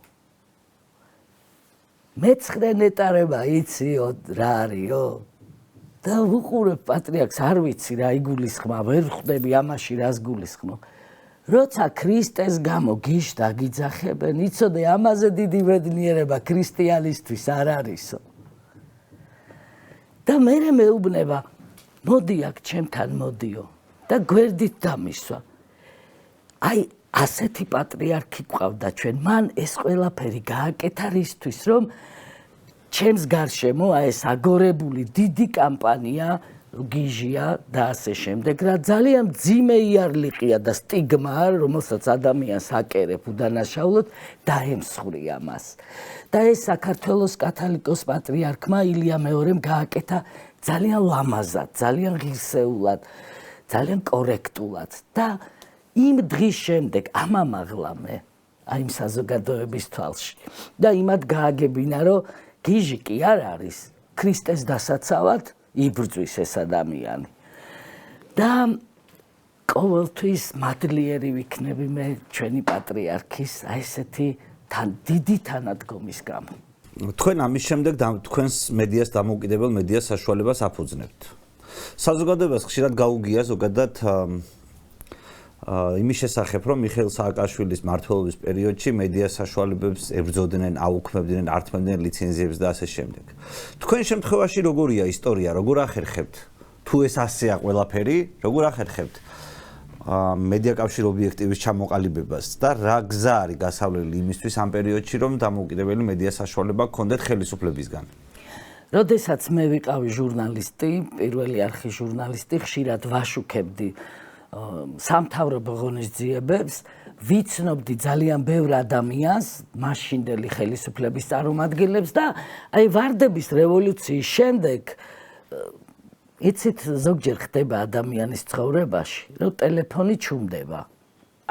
მეცხრე ნეტარება იციო რა არისო და ვუყურებ პატრიარქს არ ვიცი რა იგულისხმა ვერ ხვდები ამაში რას გულისხმობ როცა ქრისტეს გამო გიშ დაგიძახებენ იცოდე ამაზე დიდი ბედნიერება ქრისტიანისთვის არ არისო და მე მეუბნება მოდი აქ ჩემთან მოდიო და გვერდით დამისვა აი ასეთი პატრიარქი ყავდა ჩვენ მან ეს ყველაფერი გააკეთა რისთვის რომ ჩემს გარშემო აი ეს აგორებული დიდი კამპანია გიჟია და ასე შემდეგ რა ძალიან ძიმე იარლიყია და სტიგმა რომელსაც ადამიანს აკერებ უდანაშაულოდ დაემსხვრია მას და ეს საქართველოს კათოლიკოს პატრიარქმა ილია მეორემ გააკეთა ძალიან ლამაზად ძალიან ღირსეულად ძალიან კორექტულად და იმ დღის შემდეგ ამამაღლამე აი იმ საზოგადოების თვალში და იმად გააგებინა რომ გიჟი კი არ არის ქრისტეს დასაცავად იბრძვის ეს ადამიანი და ყოველთვის მადლიერი ვიქნები მე ჩვენი პატრიარქის აი ესეთი დიდი თანადგომის გამო თქვენ ამის შემდეგ თქვენს მედიას დამოუკიდებელ მედიას საშუალებას აფუძნებთ საზოგადოებას ხშირად გაუგია ზოგადად იმის შესახებ, რომ მიხეილ სააკაშვილის მმართველობის პერიოდში მედია საშუალებებს ებრძოდნენ, აუქმებდნენ, ართმევდნენ ლიცენზიებს და ასე შემდეგ. თქვენ შემთხვევაში როგორია ისტორია, როგორ ახერხებთ? თუ ეს ასეა ყველაფერი, როგორ ახერხებთ მედია კავშირ ობიექტივის ჩამოყალიბებას და რა გზა არის გასავლელი იმისთვის ამ პერიოდში, რომ დამოუკიდებელი მედია საშუალება გქონდეთ ხელისუფლებისგან? როდესაც მე ვიყავი ჟურნალისტი, პირველი არხის ჟურნალისტი, ხშირად ვაშუქებდი სამთავრობო ღონისძიებებს ვიცნობდი ძალიან ბევრ ადამიანს მაშინდელი ხელისუფლების წარმომადგენლებს და აი ვარდების რევოლუციის შემდეგ იცით ზოგჯერ ხდება ადამიანის ცხოვრებაში რომ ტელეფონი ჩუმდება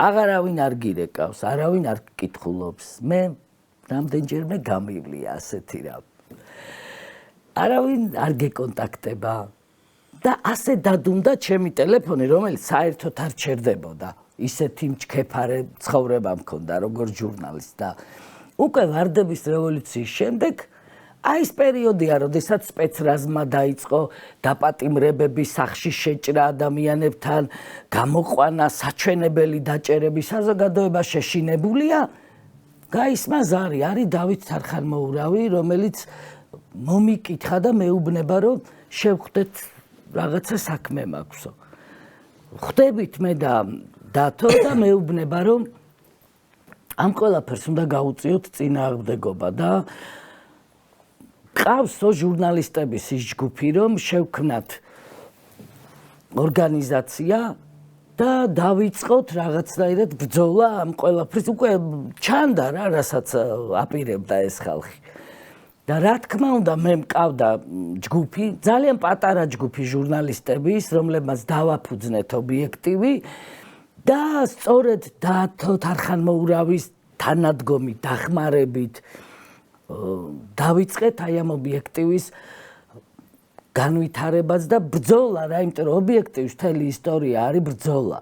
აღარავინ არ გირეკავს არავინ არ გკითხულობს მე რამდენჯერმე გამივლია ასეთი რა არავინ არ გეკონტაქტება და ასე დადუმდა ჩემი ტელეფონი, რომელიც საერთოდ არ ჩერდებოდა. ისეთი მჩქეფარე ცხოვრება მქონდა, როგორც ჟურნალისტ და უკვე ვარდების რევოლუციის შემდეგ აი ეს პერიოდია, როდესაც სპეცრაზმა დაიწყო დაპატიმრებების სახში შეჭრა ადამიანებთან, გამოყვანა საჩვენებელი დაჭერები, საზოგადოება შეშინებულია. გაისმა ზარი, არის დავით თარხანმოურავი, რომელიც მომიკითხა და მეუბნება, რომ შევხვდეთ რაღაცა საქმე მაქვსო. ხვდებით მე და დათო და მეუბნება, რომ ამ ყველაფერს უნდა გაუწიოთ წინააღმდეგობა და ყავსო ჟურნალისტების ის ჯგუფი, რომ შევქმნათ ორგანიზაცია და დავიწყოთ რაღაცნაირად ბრძოლა ამ ყველაფრის. უკვე ჩანდა რა, რასაც აპირებდა ეს ხალხი. და რა თქმა უნდა, მე მყავდა ჯგუფი, ძალიან პატარა ჯგუფი ჟურნალისტების, რომლებმაც დავაფუძნეთ ობიექტივი და სწორედ დათო თარხანმოურავის თანადგომით, დახმარებით დავიწყეთ აი ამ ობიექტივის განვითარებას და ბრძოლა რა, იმიტომ რომ ობიექტივის მთელი ისტორია არის ბრძოლა.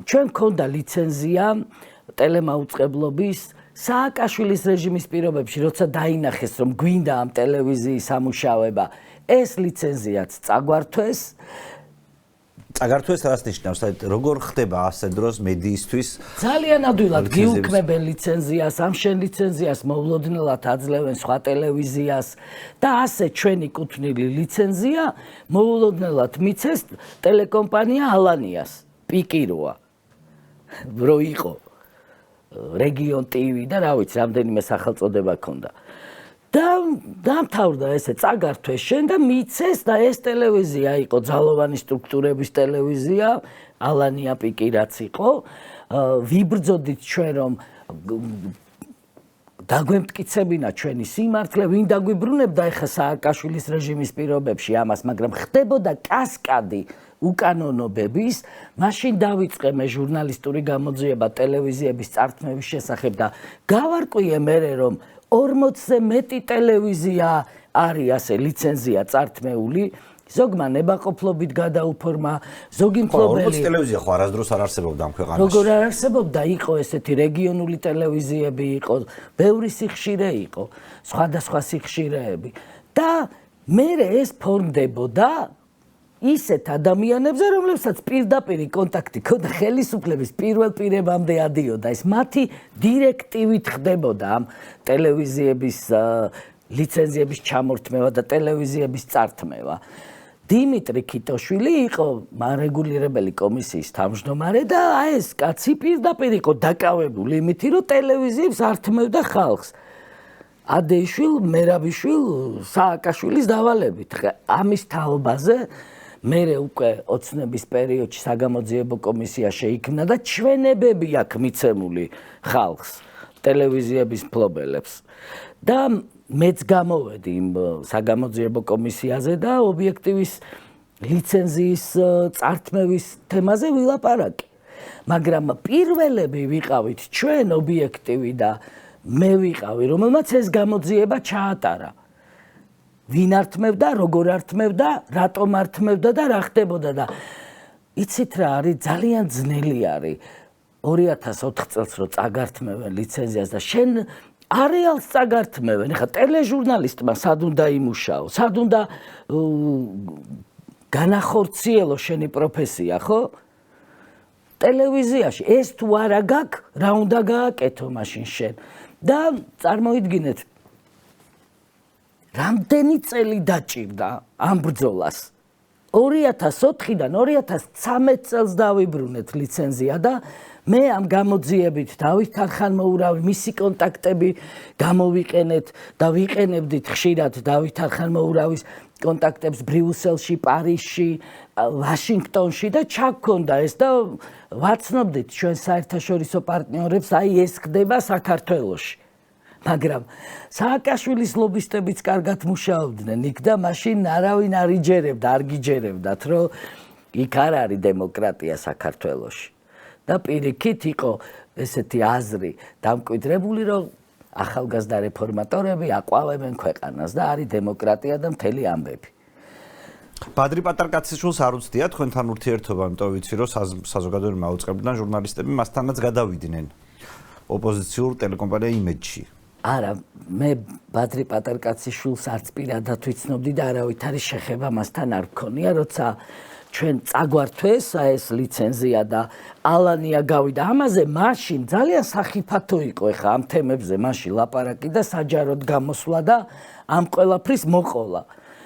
ჩვენ გქონდა ლიცენზია ტელემაუწყებლობის სააკაშვილის რეჟიმის პირობებში, როცა დაინახეს, რომ გვინდა ამ ტელევიზიის ამუშავება, ეს ლიცენზიაც წაგვართვეს. წაგართვეს რას ნიშნავს? როგორ ხდება ასე დროს მედიისთვის? ძალიან ადვილად გიუქმებენ ლიცენზიას, ამ შენ ლიცენზიას მოულოდნელად აძლევენ სხვა ტელევიზიას და ასე ჩვენი კუთვნილი ლიცენზია მოულოდნელად მიცეს ტელეკომპანია ალანიას, პიკიროა, რო იყო რეგიონ TV და რა ვიცი, რამდენიმე სახელწოდება ჰქონდა. და დამთავრდა ესე, წაგართვეს შენ და მიცეს და ეს ტელევიზია იყო ძალოვანი სტრუქტურების ტელევიზია, ალანია პიკი რაც იყო. ვიბრძოდით ჩვენ, რომ დაგვემტკიცებინა ჩვენი სიმართლე, ვინ დაგვიბრუნებდა ეხა სააკაშვილის რეჟიმის პირობებში ამას, მაგრამ ხდებოდა კასკადი უკანონობების, მაშინ დავიწყე მე ჟურნალისტური გამოძიება ტელევიზიების წართმევის შესახებ და გავარკვიე მერე, რომ 40-ზე მეტი ტელევიზია არის ასე ლიცენზია წართმეული, ზოგმა ნებაყოფლობით გადაუფორმა, ზოგი მფლობელი 40 ტელევიზია ხო არასდროს არ არსებობდა ამ ქვეყანაში. როგორ არ არსებობდა, იყო ესეთი რეგიონული ტელევიზიები იყო, ბევრი სიხშირე იყო, სხვადასხვა სიხშირეები და მერე ეს ფორმდებოდა ისეთ ადამიანებზე, რომლებსაც პირდაპირი კონტაქტი ჰქონდა ხელისუფლების პირველ პირებამდე ადიოდა. ეს მათი დირექტივით ხდებოდა ამ ტელევიზიების ლიცენზიების ჩამორთმევა და ტელევიზიების წართმევა. დიმიტრი ქიტოშვილი იყო მარეგულირებელი კომისიის თავმჯდომარე და ეს კაცი პირდაპირ იყო დაკავებული იმით, რომ ტელევიზიებს ართმევდა ხალხს. ადეიშვილ, მერაბიშვილ, სააკაშვილის დავალებით. ამის თაობაზე მერე უკვე ოცნების პერიოდში საგამოძიებო კომისია შეიქმნა და ჩვენებები აქვს მიცემული ხალხს, ტელევიზიების მფლობელებს. და მეც გამოვედი იმ საგამოძიებო კომისიაზე და ობიექტივის ლიცენზიის წართმევის თემაზე ვილაპარაკე. მაგრამ პირველები ვიყავით ჩვენ ობიექტივი და მე ვიყავი, რომელმაც ეს გამოძიება ჩაატარა. ვინ ართმევდა, როგორ ართმევდა, რატომ ართმევდა და რა ხდებოდა და იცით რა არის, ძალიან ძნელი არის 2004 წელს რო წაგართმევენ ლიცენზიას და შენ არეალს წაგართმევენ. ეხლა ტელეჟურნალისტმა სად უნდა იმუშაო, სად უნდა განახორციელო შენი პროფესია, ხო? ტელევიზიაში ეს თუ არა გაქვს, რა უნდა გააკეთო მაშინ შენ? და წარმოიდგინეთ, რამდენი წელი დაჭირდა ამ ბრძოლას? 2004-დან 2013 წელს დავიბრუნეთ ლიცენზია და მე ამ გამოძიებით დავით თარხანმოურავი, მისი კონტაქტები გამოვიყენეთ და ვიყენებდით ხშირად დავით თარხანმოურავის კონტაქტებს ბრიუსელში, პარიზში, ვაშინგტონში და ჩაგქონდა ეს და ვაცნობდით ჩვენ საერთაშორისო პარტნიორებს, აი ეს ხდება საქართველოში. მაგრამ სააკაშვილის ლობისტებიც კარგად მუშაობდნენ იქ და მაშინ არავინ არ იჯერებდა, არ გიჯერებდათ, რომ იქ არ არის დემოკრატია საქართველოში. და პირიქით იყო ესეთი აზრი დამკვიდრებული, რომ ახალგაზრდა რეფორმატორები აყვავებენ ქვეყანას და არის დემოკრატია და მთელი ამბები. ბადრი პატარკაციშვილს არ უცდია თქვენთან ურთიერთობა, იმიტომ ვიცი, რომ საზოგადოებრივ მაუწყებლიდან ჟურნალისტები მასთანაც გადავიდნენ ოპოზიციურ ტელეკომპანია იმედში. არა, მე ბადრი პატარკაციშვილს არც პირადად ვიცნობდი და არავით არის შეხება მასთან არ მქონია, როცა ჩვენ წაგვართვეს ეს ლიცენზია და ალანია გავიდა ამაზე, მაშინ ძალიან სახიფათო იყო ხა ამ თემებზე მაშინ ლაპარაკი და საჯაროდ გამოსვლა და ამ ყველაფრის მოყოლა.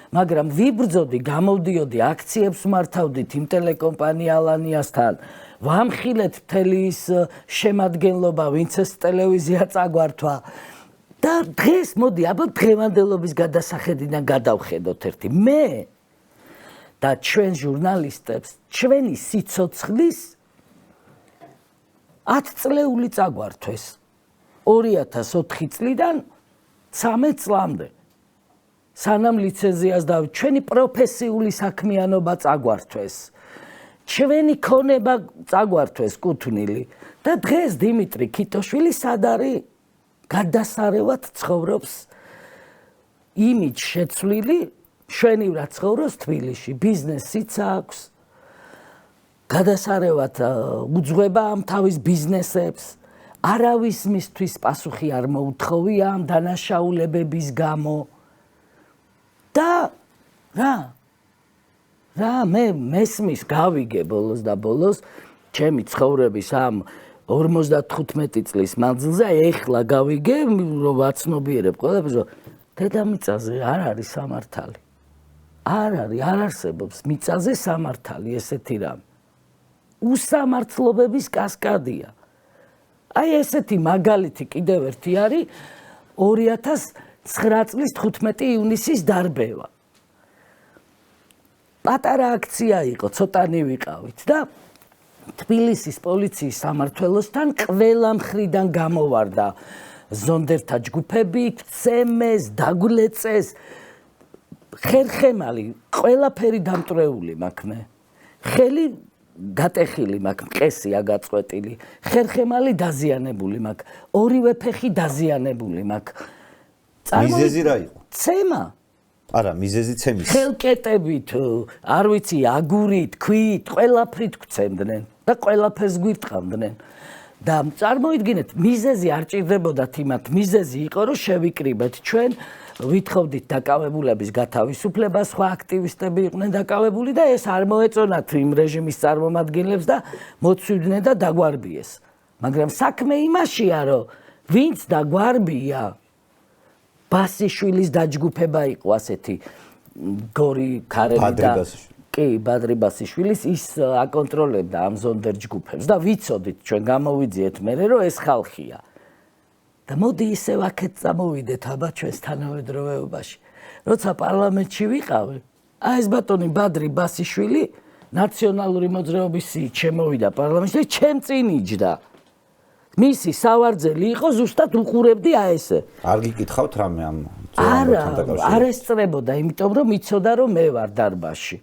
მაგრამ ვიბრძოდი, გამოვდიოდი, აქციებს მართავდით იმ ტელეკომპანია ალანიასთან, ვამხილეთ მთელი ის შემადგენლობა, ვინც ეს ტელევიზია წაგვართვა. და დღეს მოდი, აბა დღევანდელობის გადასახედიდან გადავხედოთ ერთი. მე და ჩვენ ჟურნალისტებს, ჩვენი სიცოცხლის 10 წლეული წაგვართვეს. 2004 წლიდან 13 წლამდე. სანამ ლიცენზიას და ჩვენი პროფესიული საქმიანობა წაგვართვეს. ჩვენი ქონება წაგვართვეს კუთვნილი და დღეს დიმიტრი ქიტოშვილი სად არის? გადასარევად ცხოვრობს იმით შეცვლილი, შვენივრად ცხოვრობს თბილისში, ბიზნესიც აქვს. გადასარევად უძღვება ამ თავის ბიზნესებს. არავის მისთვის პასუხი არ მოუთხოვია ამ დანაშაულებების გამო. და რა მე მესმის გავიგე ბოლოს და ბოლოს ჩემი ცხოვრების ამ 55 წლის მანძილზე ეხლა გავიგე რომ ვაცნობიერებ ყველაფერს რომ დედამიწაზე არ არის სამართალი. არ არსებობს მიწაზე სამართალი ესეთი რამ. უსამართლობების კასკადია. აი ესეთი მაგალითი კიდევ ერთი არის 2009 წლის 15 ივნისის დარბევა. პატარა აქცია იყო, ცოტანი ვიყავით და თბილისის პოლიციის სამმართველოსთან ყველა მხრიდან გამოვარდა ზონდერთა ჯგუფები, ქცემეს, დაგვლეწეს, ხერხემალი, ყველაფერი დამტრეული მაქვს მე. ხელი გატეხილი მაქვს, მყესია გაწყვეტილი, ხერხემალი დაზიანებული მაქვს, ორივე ფეხი დაზიანებული მაქვს. მიზეზი რა იყო? ცემა. არა, მიზეზი ცემის. ხელკეტებით, არ ვიცი, აგურით, ქვით, ყველაფრით გვცემდნენ და ყველაფერს გვირტყამდნენ. და წარმოიდგინეთ, მიზეზი არ ჭირდებოდათ იმათ, მიზეზი იყო, რომ შევიკრიბეთ ჩვენ, ვითხოვდით დაკავებულების გათავისუფლება, სხვა აქტივისტები იყვნენ დაკავებული და ეს არ მოეწონათ იმ რეჟიმის წარმომადგენლებს და მოცვიდნენ და დაგვარბიეს. მაგრამ საქმე იმაშია, რომ ვინც დაგვარბია, ბასიშვილის დაჯგუფება იყო ასეთი გორი ქარები და კი ბადრი ბასიშვილის ის აკონტროლებდა ამ ზონდერ ჯგუფებს და ვიცოდით ჩვენ გამოვიძიეთ მერე რომ ეს ხალხია და მოდი ისევ აქეთ წამოვიდეთ აბა ჩვენს თანამედროვეობაში როცა პარლამენტში ვიყავი აი ეს ბატონი ბადრი ბასიშვილი ნაციონალური მოძრაობის სიით შემოვიდა პარლამენტში და ჩემ წინ იჯდა მისი სავარძელი იყო ზუსტად უყურებდი აი ესე. არ გიკითხავთ რამე ამ ძოლებთან დაკავშირებით? არ ესწრებოდა, იმიტომ რომ იცოდა რომ მე ვარ დარბაზში.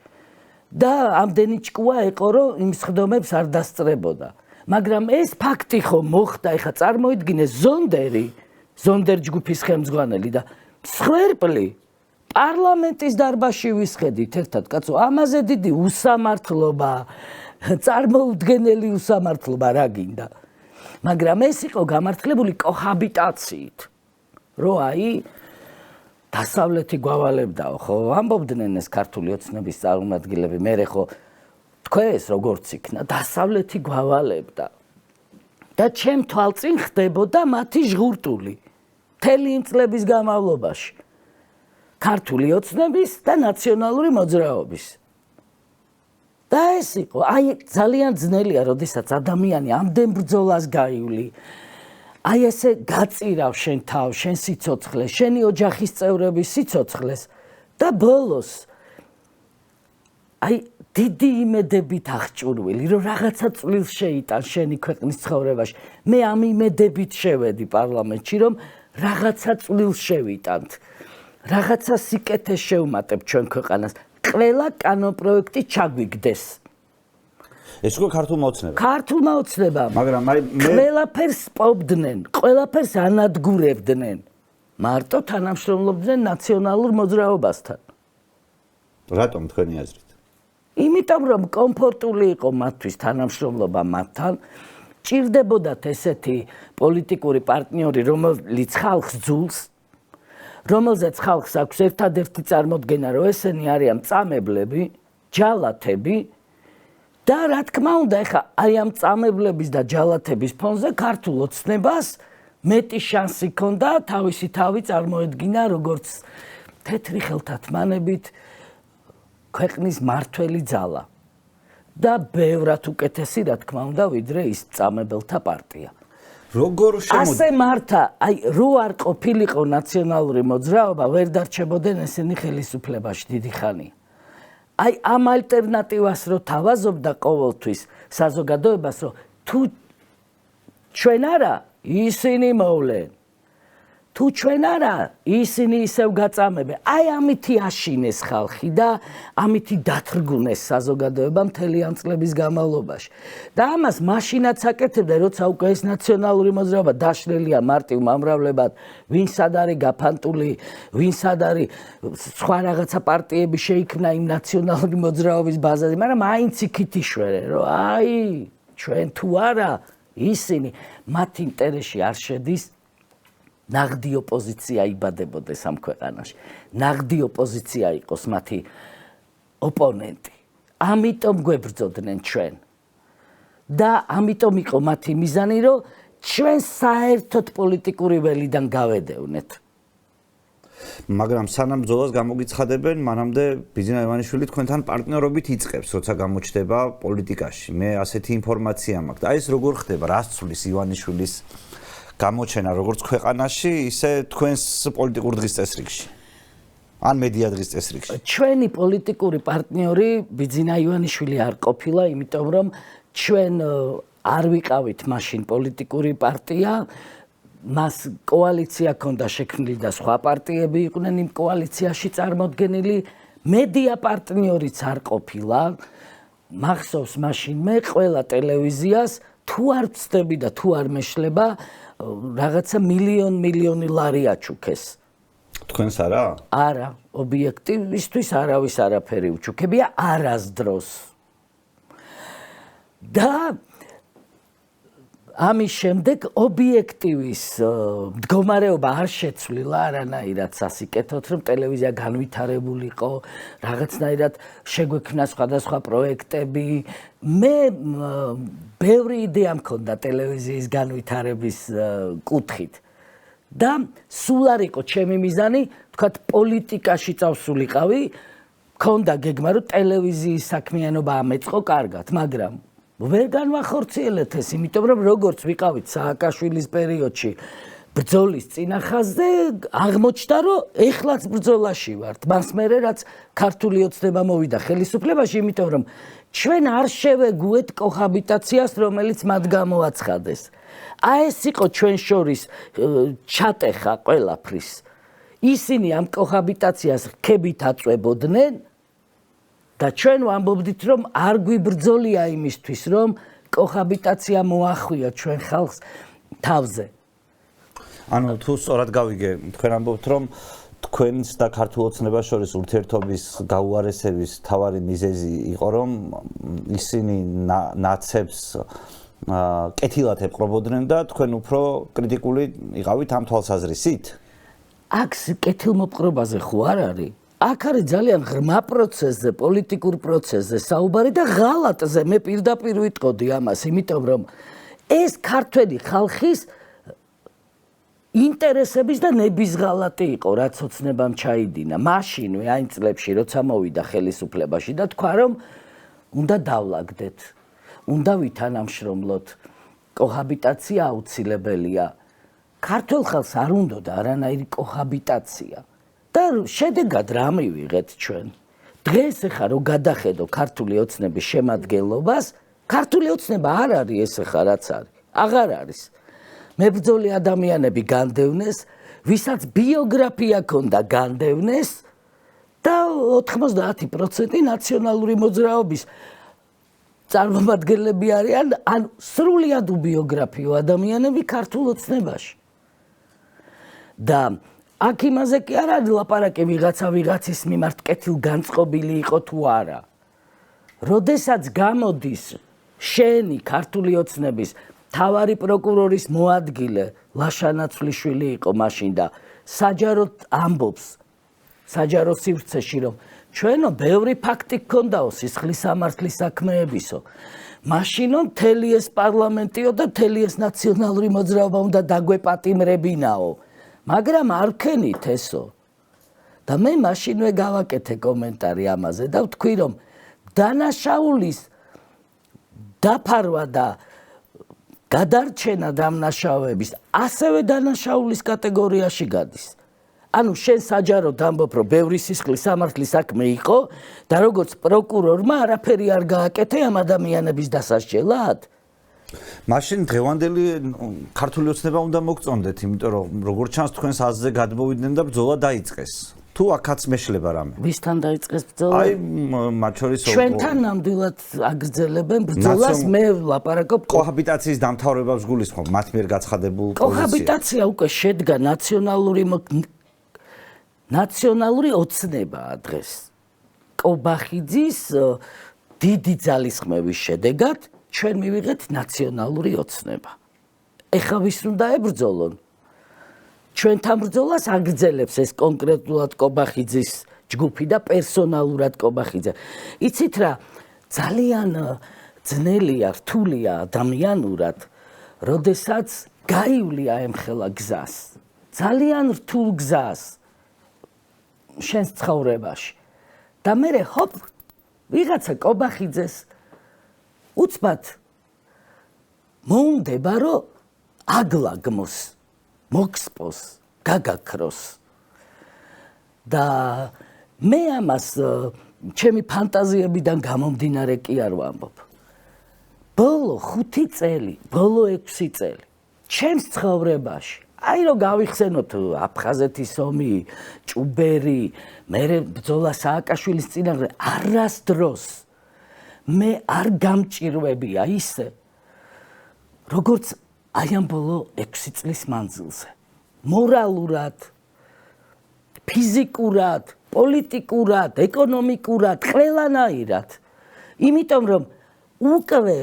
და ამდენი ჭკუა ეყო რომ იმ სხდომებს არ დასწრებოდა. მაგრამ ეს ფაქტი ხომ მოხდა, ეხა წარმოიდგინე ზონდერ ჯგუფის ხელმძღვანელი და მსხვერპლი პარლამენტის დარბაზში ვისხედით ერთად, კაცო, ამაზე დიდი უსამართლობა, წარმოუდგენელი უსამართლობა რა გინდა. მაგრამ ეს იყო გამართლებული კოჰაბიტაციით. რო აი დასავლეთი გვავალებდაო, ხო, ამბობდნენ ეს ქართული ოცნების წარმომადგენლები, მერე ხო თქვენს როგორც იქნა, დასავლეთი გვავალებდა. და ჩემ თვალწინ ხდებოდა მათი ჟღურტული. მთელი იმ წლების განმავლობაში. ქართული ოცნების და ნაციონალური მოძრაობის. და ეს იყო, აი ძალიან ძნელია, როდესაც ადამიანი ამდენ ბრძოლას გაივლი. აი ესე გაწირავ შენ თავს, შენ სიცოცხლეს, შენი ოჯახის წევრების სიცოცხლეს და ბოლოს აი დიდი იმედებით აღჭურვილი, რომ რაღაცა წვლილს შეიტან შენი ქვეყნის ცხოვრებაში. მე ამ იმედებით შევედი პარლამენტში, რომ რაღაცა წვლილს შევიტანთ. რაღაცა სიკეთეს შევმატებ ჩვენ ქვეყანას. ყველა კანონპროექტი ჩაგვიგდეს. ეს უკვე ქართულმა ოცნებამ. ქართულმა ოცნებამ. მაგრამ აი მე ყველაფერს პობდნენ, ყველაფერს ანადგურებდნენ. მარტო თანამშრომლობდნენ ნაციონალურ მოძრაობასთან. რატომ თქვენი აზრით? იმიტომ რომ კომფორტული იყო მათთვის თანამშრომლობა მათთან. ჭირდებოდათ ესეთი პოლიტიკური პარტნიორი, რომელიც ხალხს ძულს, რომელზეც ხალხს აქვს ერთადერთი წარმოდგენა, რომ ესენი არიან მწამებლები, ჯალათები და რა თქმა უნდა, ეხა აი ამ მწამებლების და ჯალათების ფონზე ქართულ ოცნებას მეტი შანსი ჰქონდა თავისი თავი წარმოედგინა როგორც თეთრი ხელთათმანებით ქვეყნის მართველი ძალა და ბევრად უკეთესი, რა თქმა უნდა, ვიდრე ის მწამებელთა პარტია. როგორ ასე მართა, აი რო არ ყოფილიყო ნაციონალური მოძრაობა, ვერ დარჩებოდნენ ესენი ხელისუფლებაში დიდი ხანი. აი ამ ალტერნატივას რო თავაზობდა ყოველთვის საზოგადოებას, რომ თუ ჩვენ არა, ისინი მოვლენ. თუ ჩვენ არა, ისინი ისევ გაწამებენ. აი ამითი აშინეს ხალხი და ამითი დათრგუნეს საზოგადოება მთელი ამ წლების განმავლობაში. და ამას მაშინაც აკეთებდა, როცა უკვე ეს ნაციონალური მოძრაობა დაშლილია მარტივ მომრავლებად, ვინ სად არის გაფანტული, ვინ სად არის სხვა რაღაცა პარტიები შეიქმნა იმ ნაციონალური მოძრაობის ბაზაზე, მაგრამ მაინც იქით იშვერენ, რომ აი ჩვენ თუ არა, ისინი მათ ინტერესში არ შედის. ნაღდი ოპოზიცია იბადებოდეს ამ ქვეყანაში. ნაღდი ოპოზიცია იყოს მათი ოპონენტი. ამიტომ გვებრძოდნენ ჩვენ. და ამიტომ იყო მათი მიზანი, რომ ჩვენ საერთოდ პოლიტიკური ველიდან გავედევნეთ. მაგრამ სანამ ბრძოლას გამოგიცხადებენ, მანამდე ბიძინა ივანიშვილი თქვენთან პარტნიორობით იწყებს, როცა გამოჩნდება პოლიტიკაში. მე ასეთი ინფორმაცია მაქვს. და ეს როგორ ხდება? რას ცვლის ივანიშვილის გამოჩენა როგორც ქვეყანაში, ისე თქვენს პოლიტიკურ დღის წესრიგში? ან მედია დღის წესრიგში? ჩვენი პოლიტიკური პარტნიორი ბიძინა ივანიშვილი არ ყოფილა, იმიტომ რომ ჩვენ არ ვიყავით მაშინ პოლიტიკური პარტია, მას კოალიცია ჰქონდა შექმნილი და სხვა პარტიები იყვნენ იმ კოალიციაში წარმოდგენილი, მედია პარტნიორიც არ ყოფილა. მახსოვს მაშინ მე ყველა ტელევიზიას თუ არ ვწდები და თუ არ მეშლება რაღაცა მილიონი ლარი აჩუქეს. თქვენს არა? არა, ობიექტივისთვის არავის არაფერი უჩუქებია არასდროს. და ამის შემდეგ ობიექტივის მდგომარეობა არ შეცვლილა არანაირად სასიკეთოდ, რომ ტელევიზია განვითარებული იყო, რაღაცნაირად შეგვექმნა სხვადასხვა პროექტები. მე ბევრი იდეა მქონდა ტელევიზიის განვითარების კუთხით. და სულ არ იყო ჩემი მიზანი, თქვათ პოლიტიკაში წავსულიყავი, მქონდა გეგმა, რომ ტელევიზიის საქმიანობა ამეწყო კარგად, მაგრამ ვერ განვახორციელეთ ეს, იმიტომ რომ როგორც ვიყავით სააკაშვილის პერიოდში ბრძოლის წინახაზე, აღმოჩნდა, რომ ეხლაც ბრძოლაში ვართ. მას მერე რაც ქართული ოცნება მოვიდა ხელისუფლებაში, იმიტომ რომ ჩვენ არ შევეგუეთ კოჰაბიტაციას, რომელიც მათ გამოაცხადეს. აი ეს იყო ჩვენ შორის ჩატეხა ყველაფრის. ისინი ამ კოჰაბიტაციას რქებით აწვებოდნენ და ჩვენ ვამბობდით, რომ არ გვიბრძოლია იმისთვის, რომ კოჰაბიტაცია მოახვია ჩვენ ხალხს თავზე. ანუ თუ სწორად გავიგე, თქვენ ამბობთ, რომ თქვენს და ქართულ ოცნებას შორის ურთიერთობის გაუარესების მთავარი მიზეზი იყო, რომ ისინი ნაცებს კეთილად ეპყრობოდნენ და თქვენ უფრო კრიტიკული იყავით ამ თვალსაზრისით? აქ კეთილმოპყრობაზე ხო არ არის? აქ არის ძალიან ღრმა პროცესზე, პოლიტიკურ პროცესზე საუბარი და ღალატზე. მე პირდაპირ ვიტყოდი ამას, იმიტომ რომ ეს ქართველი ხალხის ინტერესების და ნების ღალატი იყო, რაც ოცნებამ ჩაიდინა. მაშინვე აი წლებში, როცა მოვიდა ხელისუფლებაში და თქვა, რომ უნდა დავლაგდეთ, უნდა ვითანამშრომლოთ, კოჰაბიტაცია აუცილებელია. ქართულ ხალხს არ უნდოდა არანაირი კოჰაბიტაცია. და შედეგად რა მივიღეთ ჩვენ? დღეს ახლა რო გადახედო ქართული ოცნების შემადგენლობას, ქართული ოცნება არ არის ეს ახლა რაც არის. აღარ არის. მებრძოლი ადამიანები განდევნეს, ვისაც ბიოგრაფია ჰქონდა განდევნეს და 90% ნაციონალური მოძრაობის წარმომადგენლები არიან, ან სრულიად უბიოგრაფიო ადამიანები ქართულ ოცნებაში. და აქ იმაზე კი არ არის ლაპარაკი ვიღაცა ვიღაცის მიმართ კეთილგანწყობილი იყო თუ არა. როდესაც გამოდის შენი ქართული ოცნების თავარი პროკურორის მოადგილე ლაშა ნაცვლიშვილი იყო მაშინ და საჯაროდ ამბობს საჯარო სივრცეში რომ ჩვენო ბევრი ფაქტი გქონდაო სისხლის სამართლის საქმეებისო მაშინო მთელი ეს პარლამენტიო და მთელი ეს ნაციონალური მოძრაობა უნდა დაგვეპატიმრებინაო მაგრამ არ ვქენით ესო და მე მაშინვე გავაკეთე კომენტარი ამაზე და ვთქვი რომ დანაშაულის დაფარვა და გადარჩენა დამნაშავეების ასევე დანაშაულის კატეგორიაში გადის. ანუ შენ საჯაროდ ამბობ რომ ბევრი სისხლის სამართლის საქმე იყო და როგორც პროკურორმა არაფერი არ გააკეთე ამ ადამიანების დასასჯელად. მაშინ დღევანდელი ქართული ოცნება უნდა მოგწონდეთ, იმიტომ რომ როგორც ჩანს თქვენს აზრზე გადმოვიდნენ და ბრძოლა დაიწყეს. თუ აქაც მეშლება რამე. ვისთან დაიწყეს ბრძოლა? აი მათ შორის ჩვენთან ნამდვილად აგრძელებენ ბრძოლას მე ვლაპარაკობ კოჰაბიტაციის დამთავრებას გულისხმობ მათ მიერ გაცხადებულ პოზიციას. კოჰაბიტაცია უკვე შედგა ნაციონალური ოცნებაა დღეს. კობახიძის დიდი ძალისხმევის შედეგად ჩვენ მივიღეთ ნაციონალური ოცნება. ეხლა ვის უნდა ებრძოლონ? ჩვენთან ბრძოლას აგრძელებს ეს კონკრეტულად კობახიძის ჯგუფი და პერსონალურად კობახიძე. იცით რა, ძალიან ძნელია, რთულია ადამიანურად, როდესაც გაივლია ემხელა გზას. ძალიან რთულ გზას შენს ცხოვრებაში. და მერე ჰოპ, ვიღაცა კობახიძეს უცბად მოუნდება, რომ აგლაგმოს მოგსპოს, გაგაქროს. და მე ამას ჩემი ფანტაზიებიდან გამომდინარე კი არ ვამბობ. ბოლო 5 წელი, ბოლო 6 წელი ჩემს ცხოვრებაში, აი რომ გავიხსენოთ აფხაზეთის ომი, ჭუბერი, მერე ბრძოლა სააკაშვილის წინააღმდეგ, არასდროს მე არ გამჭირვებია ისე, როგორც აი ამ ბოლო 6 წლის მანძილზე. მორალურად, ფიზიკურად, პოლიტიკურად, ეკონომიკურად, ყველანაირად. იმიტომ რომ უკვე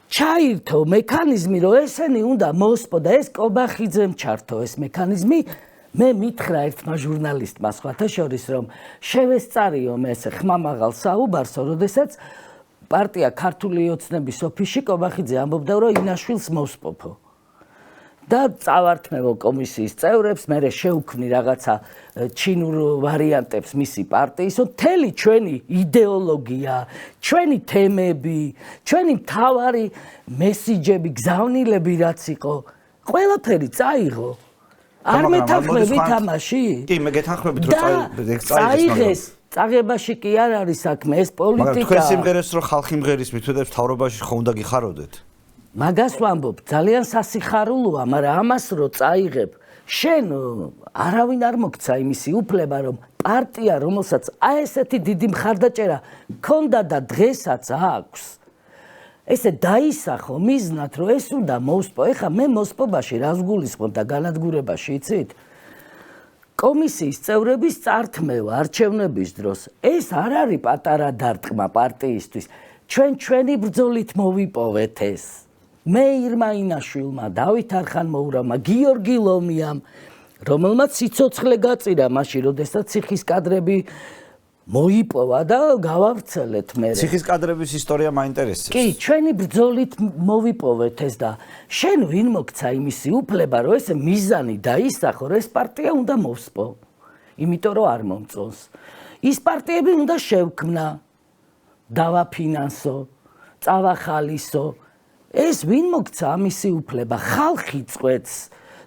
ჩაირთო მექანიზმი, რომ ესენი უნდა მოსპო და ეს კობახიძემ ჩართო ეს მექანიზმი. მე მითხრა ერთმა ჟურნალისტმა სხვათა შორის, რომ შევესწარიო მე ეს ხმამაღალ საუბარსო, როდესაც პარტია ქართული ოცნების ოფისში კობახიძე ამბობდა, რომ ინაშვილს მოსპოფო. და წავართმევო კომისიის წევრებს, მერე შევქმნი რაღაცა ჩინურ ვარიანტებს მისი პარტიისო, მთელი ჩვენი იდეოლოგია, ჩვენი თემები, ჩვენი მთავარი მესიჯები, გზავნილები რაც იყო, ყველაფერი წაიღო. არ მეთანხმებით ამაში? კი, მე გეთანხმებით, რომ წაიღეს. წაღებაში კი არ არის საქმე, ეს პოლიტიკა. მაგრამ თქვენ სიმღერას რო ხალხი მღერის მithვედებს თავრობაში ხო უნდა გიხაროდეთ? მაგას ვამბობ, ძალიან სასიხარულოა, მაგრამ ამას რო წაიღებ, შენ არავინ არ მოგცა იმისი უფლება, რომ პარტია, რომელსაც აი ესეთი დიდი მხარდაჭერა ქონდა და დღესაც აქვს, ესე დაისახო მიზნად, რომ ეს უნდა მოსპო. ეხა მე მოსპობაში რას გულისხმობ და განადგურებაში, იცით? კომისიის წევრების წართმევა არჩევნების დროს, ეს არ არის პატარა დარტყმა პარტიისთვის. ჩვენი ბრძოლით მოვიპოვეთ ეს. მე ირმა ინაშვილმა, დავით არხანმოურავმა, გიორგი ლომიამ, რომელმაც სიცოცხლე გაწირა მაშინ, როდესაც ციხის კადრები მოიპოვა და გავავრცელეთ მე. ციხის კადრების ისტორია მაინტერესებს. კი, ჩვენი ბრძოლით მოვიპოვეთ ეს და შენ ვინ მოგცა იმისი უფლება, რომ ეს მიზანი დაისახო, რომ ეს პარტია უნდა მოსპო. იმიტომ რომ არ მომწონს. ის პარტიები უნდა შევქმნა, დავაფინანსო, წავახალისო. ეს ვინ მოგცა ამისი უფლება? ხალხი წყვეტს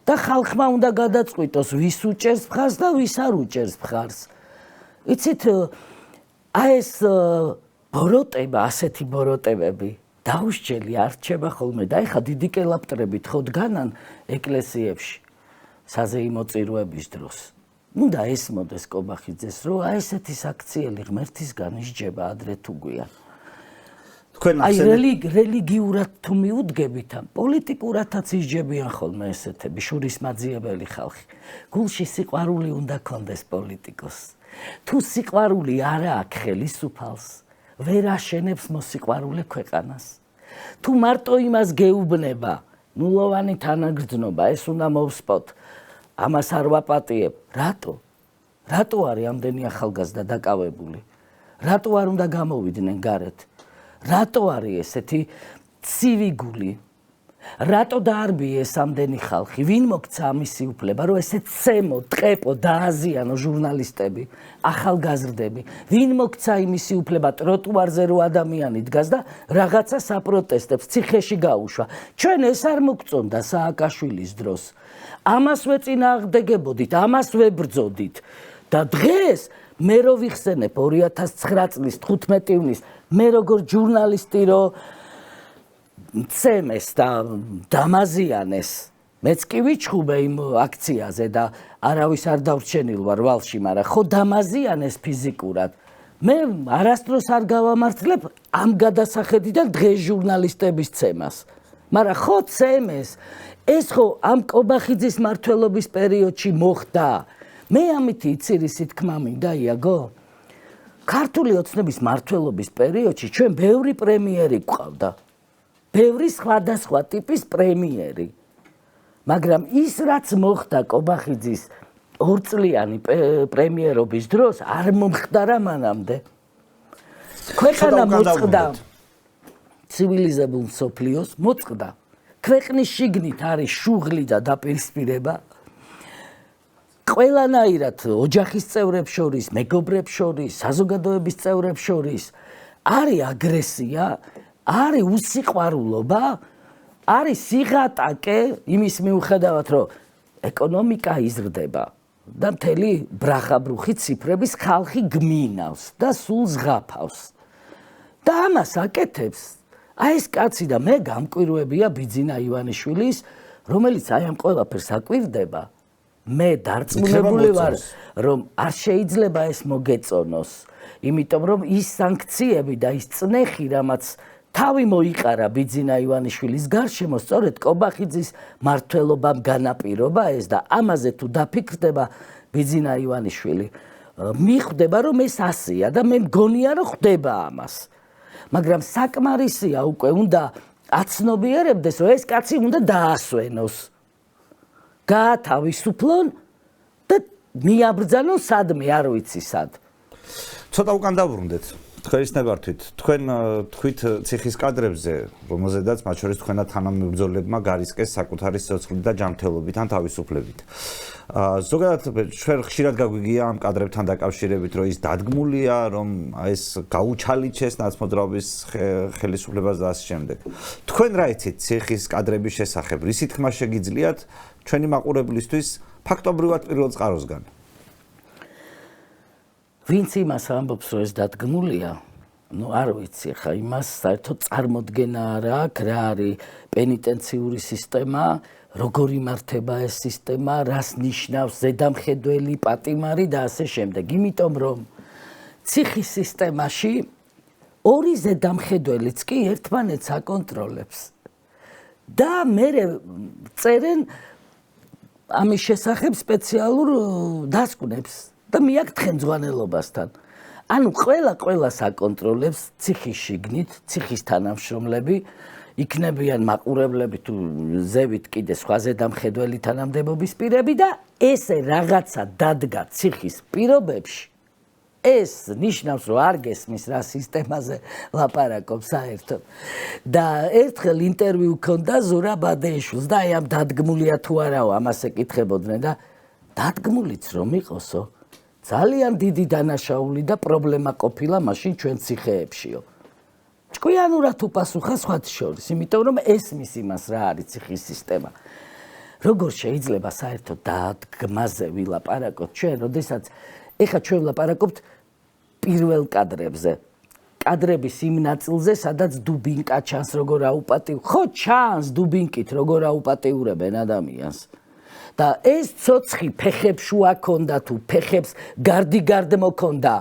და ხალხმა უნდა გადაწყვიტოს, ვის უჭერს მხარს და ვის არ უჭერს მხარს. იცით, აი ეს ბოროტება, ასეთი ბოროტებები დაუსჯელი არ რჩება ხოლმე და ეხა დიდი კელაპტრებით ხო დგანან ეკლესიებში საზეიმო წირვების დროს. უნდა ესმოდეს კობახიძეს, რომ აი ესეთი საქციელი ღმერთისგან ისჯება ადრე თუ გვიან. აი რელიგიურად თუ მიუდგებით, პოლიტიკურადაც ისჯებიან ხოლმე ესეთები შურისმაძიებელი ხალხი. გულში სიყვარული უნდა კონდეს პოლიტიკოს. თუ სიყვარული არა აქვს ხელისუფალს, ვერ აშენებს მოსიყვარულე ქვეყანას. თუ მარტო იმას გეუბნება, ნულოვანი თანაგრძნობა, ეს უნდა მოვსპოთ. ამას არ ვაპატიებ. რატო არის ამდენი ახალგაზრდა დაკავებული? რატო არ უნდა გამოვიდნენ გარეთ? რატო არის ესეთი ცივი გული? რატო დაარბიეს ამდენი ხალხი? ვინ მოგცა ამისი უფლება, რომ ესე ცემო, ტყეპო, დააზიანო ჟურნალისტები, ახალგაზრდები? ვინ მოგცა იმისი უფლება ტროტუარზე რო ადამიანი დგას და რაღაცა საპროტესტებს ციხეში გაუშვა? ჩვენ ეს არ მოგწონდა სააკაშვილის დროს. ამას ვეწინააღმდეგებოდით, ამას ვებრძოდით. და დღეს მე რო ვიხსენებ 2009 წლის 15 ივნის, მე როგორ ჟურნალისტი რო ცემეს და დამაზიანეს. მეც კი ვიჩხუბე იმ აქციაზე და არავის არ დავრჩენილ ვარ ვალში, მაგრამ ხო დამაზიანეს ფიზიკურად. მე არასდროს არ გავამართლებ ამ გადასახედიდან დღეს ჟურნალისტების ცემას. მაგრამ ხო ცემეს. ეს ხო ამ კობახიძის მმართველობის პერიოდში მოხდა. მე ამითი იცირისი თქმა მინდა იაგო. ქართული ოცნების მმართველობის პერიოდში ჩვენ ბევრი პრემიერი გვყავდა. ბევრი სხვადასხვა ტიპის პრემიერი. მაგრამ ის რაც მოხდა კობახიძის ორწლიანი პრემიერობის დროს არ მომხდარა მანამდე. ქვეყანა მოწყდა ცივილიზებულ მსოფლიოს მოწყდა. ქვეყნის შიგნით არის შუღლი და დაპირისპირება. ყველანაირად ოჯახის წევრებს შორის, მეგობრებს შორის, საზოგადოების წევრებს შორის არის აგრესია, არის უსიყვარულობა, არის სიღატაკე იმის მიუხედავად, რომ ეკონომიკა იზრდება და მთელი ბრახაბრუხი ციფრების ხალხი გმინავს და სულ ზღაფავს. და ამას აკეთებს აი ეს კაცი და მე გამკვირვებია ბიძინა ივანიშვილის, რომელიც აი ამ ყველაფერს აკვირდება. მე დარწმუნებული ვარ, რომ არ შეიძლება ეს მოგეწონოს, იმიტომ რომ ის სანქციები და ის წნეხი, რამაც თავი მოიყარა ბიძინა ივანიშვილის გარშემო, სწორედ კობახიძის მმართველობამ განაპირობა ეს და ამაზე თუ დაფიქრდება ბიძინა ივანიშვილი, მიხვდება რომ ეს ასეა და მე მგონია რომ ხდება ამას. მაგრამ საკმარისია უკვე უნდა აცნობიერებდეს, რომ ეს კაცი უნდა დაასვენოს. გაათავისუფლონ და მიაბრძანონ სადმე, არ ვიცი სად. ცოტა უკან დავბრუნდეთ. თქვენის ნებართვით, თქვენ თქვით ციხის კადრებზე, რომელზედაც მათ შორის თქვენა თანამებრძოლებმა გარისკეს საკუთარი სიცოცხლით და ჯანმრთელობით ან თავისუფლებით. ზოგადად ჩვენ ხშირად გაგვიგია ამ კადრებთან დაკავშირებით, რომ ის დადგმულია, რომ ეს გაუჩალიჩეს ნაცმოძრაობის ხელისუფლებას და ასე შემდეგ. თქვენ რა იცით ციხის კადრების შესახებ? რისი თქმა შეგიძლიათ ჩვენი მაყურებლისთვის ფაქტობრივად პირველ წყაროსგან? ვინც იმას ამბობს, რომ ეს დადგმულია, არ ვიცი, ხა იმას საერთოდ წარმოდგენა არ აქვს, რა არის პენიტენციური სისტემა, როგორ იმართება ეს სისტემა, რას ნიშნავს ზედამხედველი, პატიმარი და ასე შემდეგ. იმიტომ რომ ციხის სისტემაში ორი ზედამხედველიც კი ერთმანეთს აკონტროლებს. და მე წერენ ამის შესახებ სპეციალურ დასკვნებს. და მიაქვს თხემძღვანელობასთან. ანუ ყველას აკონტროლებს ციხის შიგნით, ციხის თანამშრომლები, იქნებიან მაყურებლები თუ ზევით კიდე სხვა ზედამხედველი თანამდებობის პირები და ესე რაღაცა დადგა ციხის პირობებში. ეს ნიშნავს, რომ არ გესმის რა სისტემაზე ლაპარაკობს საერთოდ. და ერთხელ ინტერვიუ ჰქონდა ზურაბ ბადეიშვილს და აი ამ დადგმულია თუ არაო, ამას ეკითხებოდნენ და დადგმულიც რომ იყოსო, ძალიან დიდი დანაშაული და პრობლემა ყოფილა მაშინ ჩვენ ციხეებშიო. ჭკვიანურად უპასუხა სხვათა შორის, იმიტომ რომ ესმის იმას რა არის ციხის სისტემა. როგორ შეიძლება საერთოდ დადგმაზე ვილაპარაკოთ ჩვენ, როდესაც ეხლა ჩვენ ვილაპარაკობთ პირველ კადრებზე. კადრების იმ ნაწილზე, სადაც დუბინკა ჩანს როგორ აუპატიურებენ. ხო ჩანს დუბინკით როგორ აუპატიურებენ ადამიანს. და ეს ცოცხი ფეხებს შუა ქონდა თუ ფეხებს გარდიგარდ მოქონდა.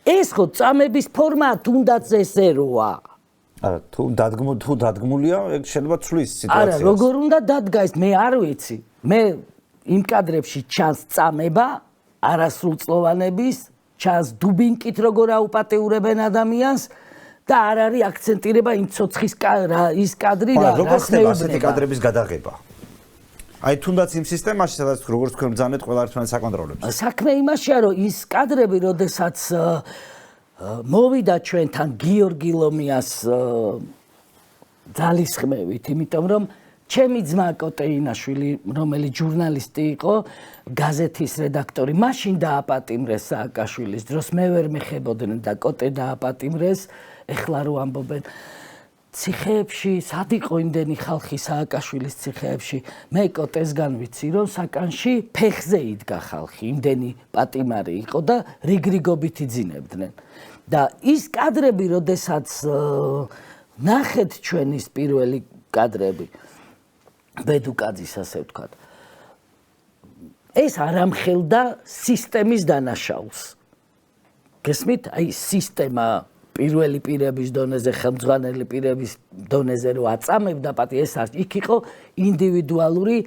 ეს ხო წამების ფორმა თუნდაც ესე როა. არა, თუ დადგმულია, შეიძლება ცვლის სიტუაციას. არა, როგორ უნდა დადგა ეს, მე არ ვიცი. მე იმ კადრებში ჩანს წამება, არასრულწლოვანების, ჩანს დუბინკით როგორ აუპატიურებენ ადამიანს და არ არის აქცენტირება იმ ცოცხის ის კადრი რა რა როგორ ხდება ასეთი მეუბნება. კადრების გადაღება? აი თუნდაც იმ სისტემაში, სადაც როგორც თქვენ ბრძანეთ, ყველა ერთმანეთს აკონტროლებს. საქმე იმაშია, რომ ის კადრები, როდესაც მოვიდა ჩვენთან გიორგი ლომიას ძალისხმევით, იმიტომ რომ ჩემი ძმა კოტეინაშვილი, რომელიც ჟურნალისტი იყო, გაზეთის რედაქტორი, მაშინ დააპატიმრეს სააკაშვილის დროს, მე ვერ მეხებოდნენ და კოტე დააპატიმრეს, ეხლა რო ამბობენ ციხეებში, სად იყო იმდენი ხალხი სააკაშვილის ციხეებში, მე კოტესგან ვიცი, რომ საკანში ფეხზე იდგა ხალხი, იმდენი პატიმარი იყო და რიგრიგობით იძინებდნენ. და ის კადრები, როდესაც ნახეთ ჩვენის პირველი კადრები, ბედუკაძის ასე ვთქვათ, ეს არ ამხელდა სისტემის დანაშაულს. გესმით? აი სისტემა პირველი პირების დონეზე, ხელმძღვანელი პირების დონეზე რო აწამებდა პატი, ეს არ იქ იყო ინდივიდუალური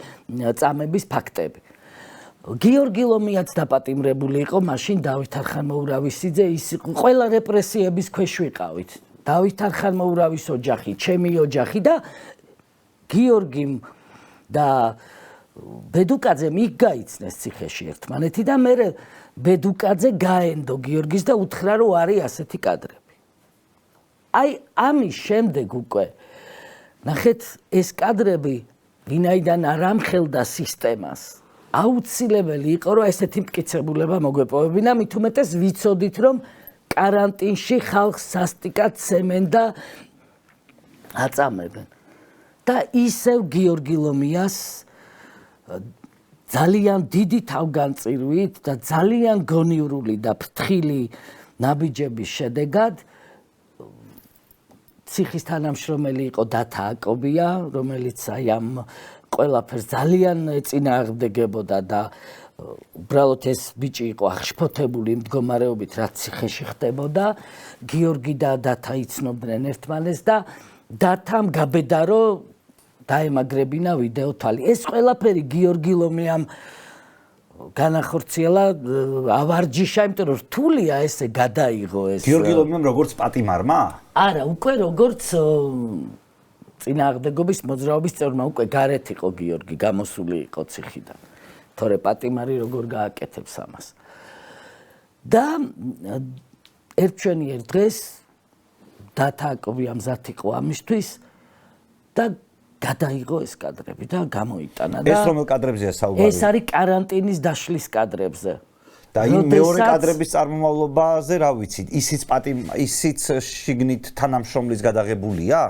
წამების ფაქტები. გიორგი ლომიაც დაპატიმრებული იყო, მაშინ დავით არხანმოურავისიძე, ის ყველა რეპრესიების ქვეშ ვიყავით. დავით არხანმოურავის ოჯახი, ჩემი ოჯახი და გიორგიმ და ბედუკაძემ იქ გაიცნეს ციხეში ერთმანეთი და მე ბედუკაძე გაენდო გიორგის და უთხრა, რომ არის ასეთი კადრები. აი ამის შემდეგ უკვე ნახეთ ეს კადრები ვინაიდან არ ამხელდა სისტემას აუცილებელი იყო რომ ესეთი მტკიცებულება მოგვეპოვებინა მით უმეტეს ვიცოდით რომ კარანტინში ხალხს სასტიკად ცემენ და აწამებენ და ისევ გიორგი ლომიას ძალიან დიდი თავგანწირვით და ძალიან გონივრული და ფრთხილი ნაბიჯების შედეგად ციხის თანამშრომელი იყო დათა აკობია, რომელიც აი ამ ყველაფერს ძალიან ეწინააღმდეგებოდა და უბრალოდ ეს ბიჭი იყო აღშფოთებული მდგომარეობით, რაც ციხეში ხდებოდა. გიორგი და დათა იცნობდნენ ერთმანეს და დათამ გაბედა, რომ დაემაგრებინა ვიდეო თვალი. ეს ყველაფერი გიორგი ლომიამ განახორციელა ავარჯიშა, იმიტომ რომ რთულია ესე გადაიღო ეს. გიორგი ლომიამ როგორც პატიმარმა? არა, უკვე როგორც წინააღმდეგობის მოძრაობის წევრმა უკვე გარეთ იყო გიორგი, გამოსული იყო ციხიდან. თორე პატიმარი როგორ გააკეთებს ამას. და ერთჩვენიერ დღეს დათა აკობია მზად იყო ამისთვის და გადაიღო ეს კადრები და გამოიტანა და ეს რომელ კადრებზეა საუბარი? ეს არის კარანტინის დაშლის კადრებზე. და იმ მეორე კადრების წარმომავლობაზე რა ვიცით? ისიც შიგნით თანამშრომლის გადაღებულია?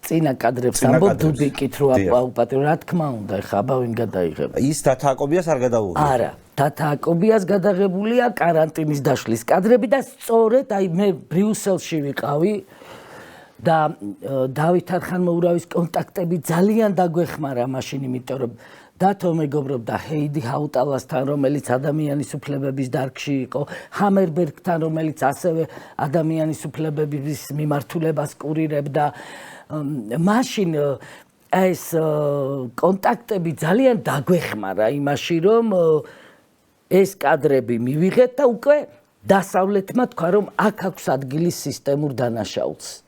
წინა კადრებს ამბობ დუდიკით რო აუპატიო, რა თქმა უნდა, ეხა აბა ვინ გადაიღება? ის დათა აკობიას არ გადაუღია? არა, დათა აკობიას გადაღებულია კარანტინის დაშლის კადრები და სწორედ აი მე ბრიუსელში ვიყავი და დავით არხანმოურავის კონტაქტები ძალიან დაგვეხმარა მაშინ, იმიტომ რომ დათო მეგობრობდა ჰეიდი ჰაუტალასთან, რომელიც ადამიანის უფლებების დარგში იყო, ჰამერბერგთან, რომელიც ასევე ადამიანის უფლებების მიმართულებას კურირებდა. მაშინ ეს კონტაქტები ძალიან დაგვეხმარა იმაში, რომ ეს კადრები მივიღეთ და უკვე დასავლეთმა თქვა, რომ აქ აქვს ადგილი სისტემურ დანაშაულს.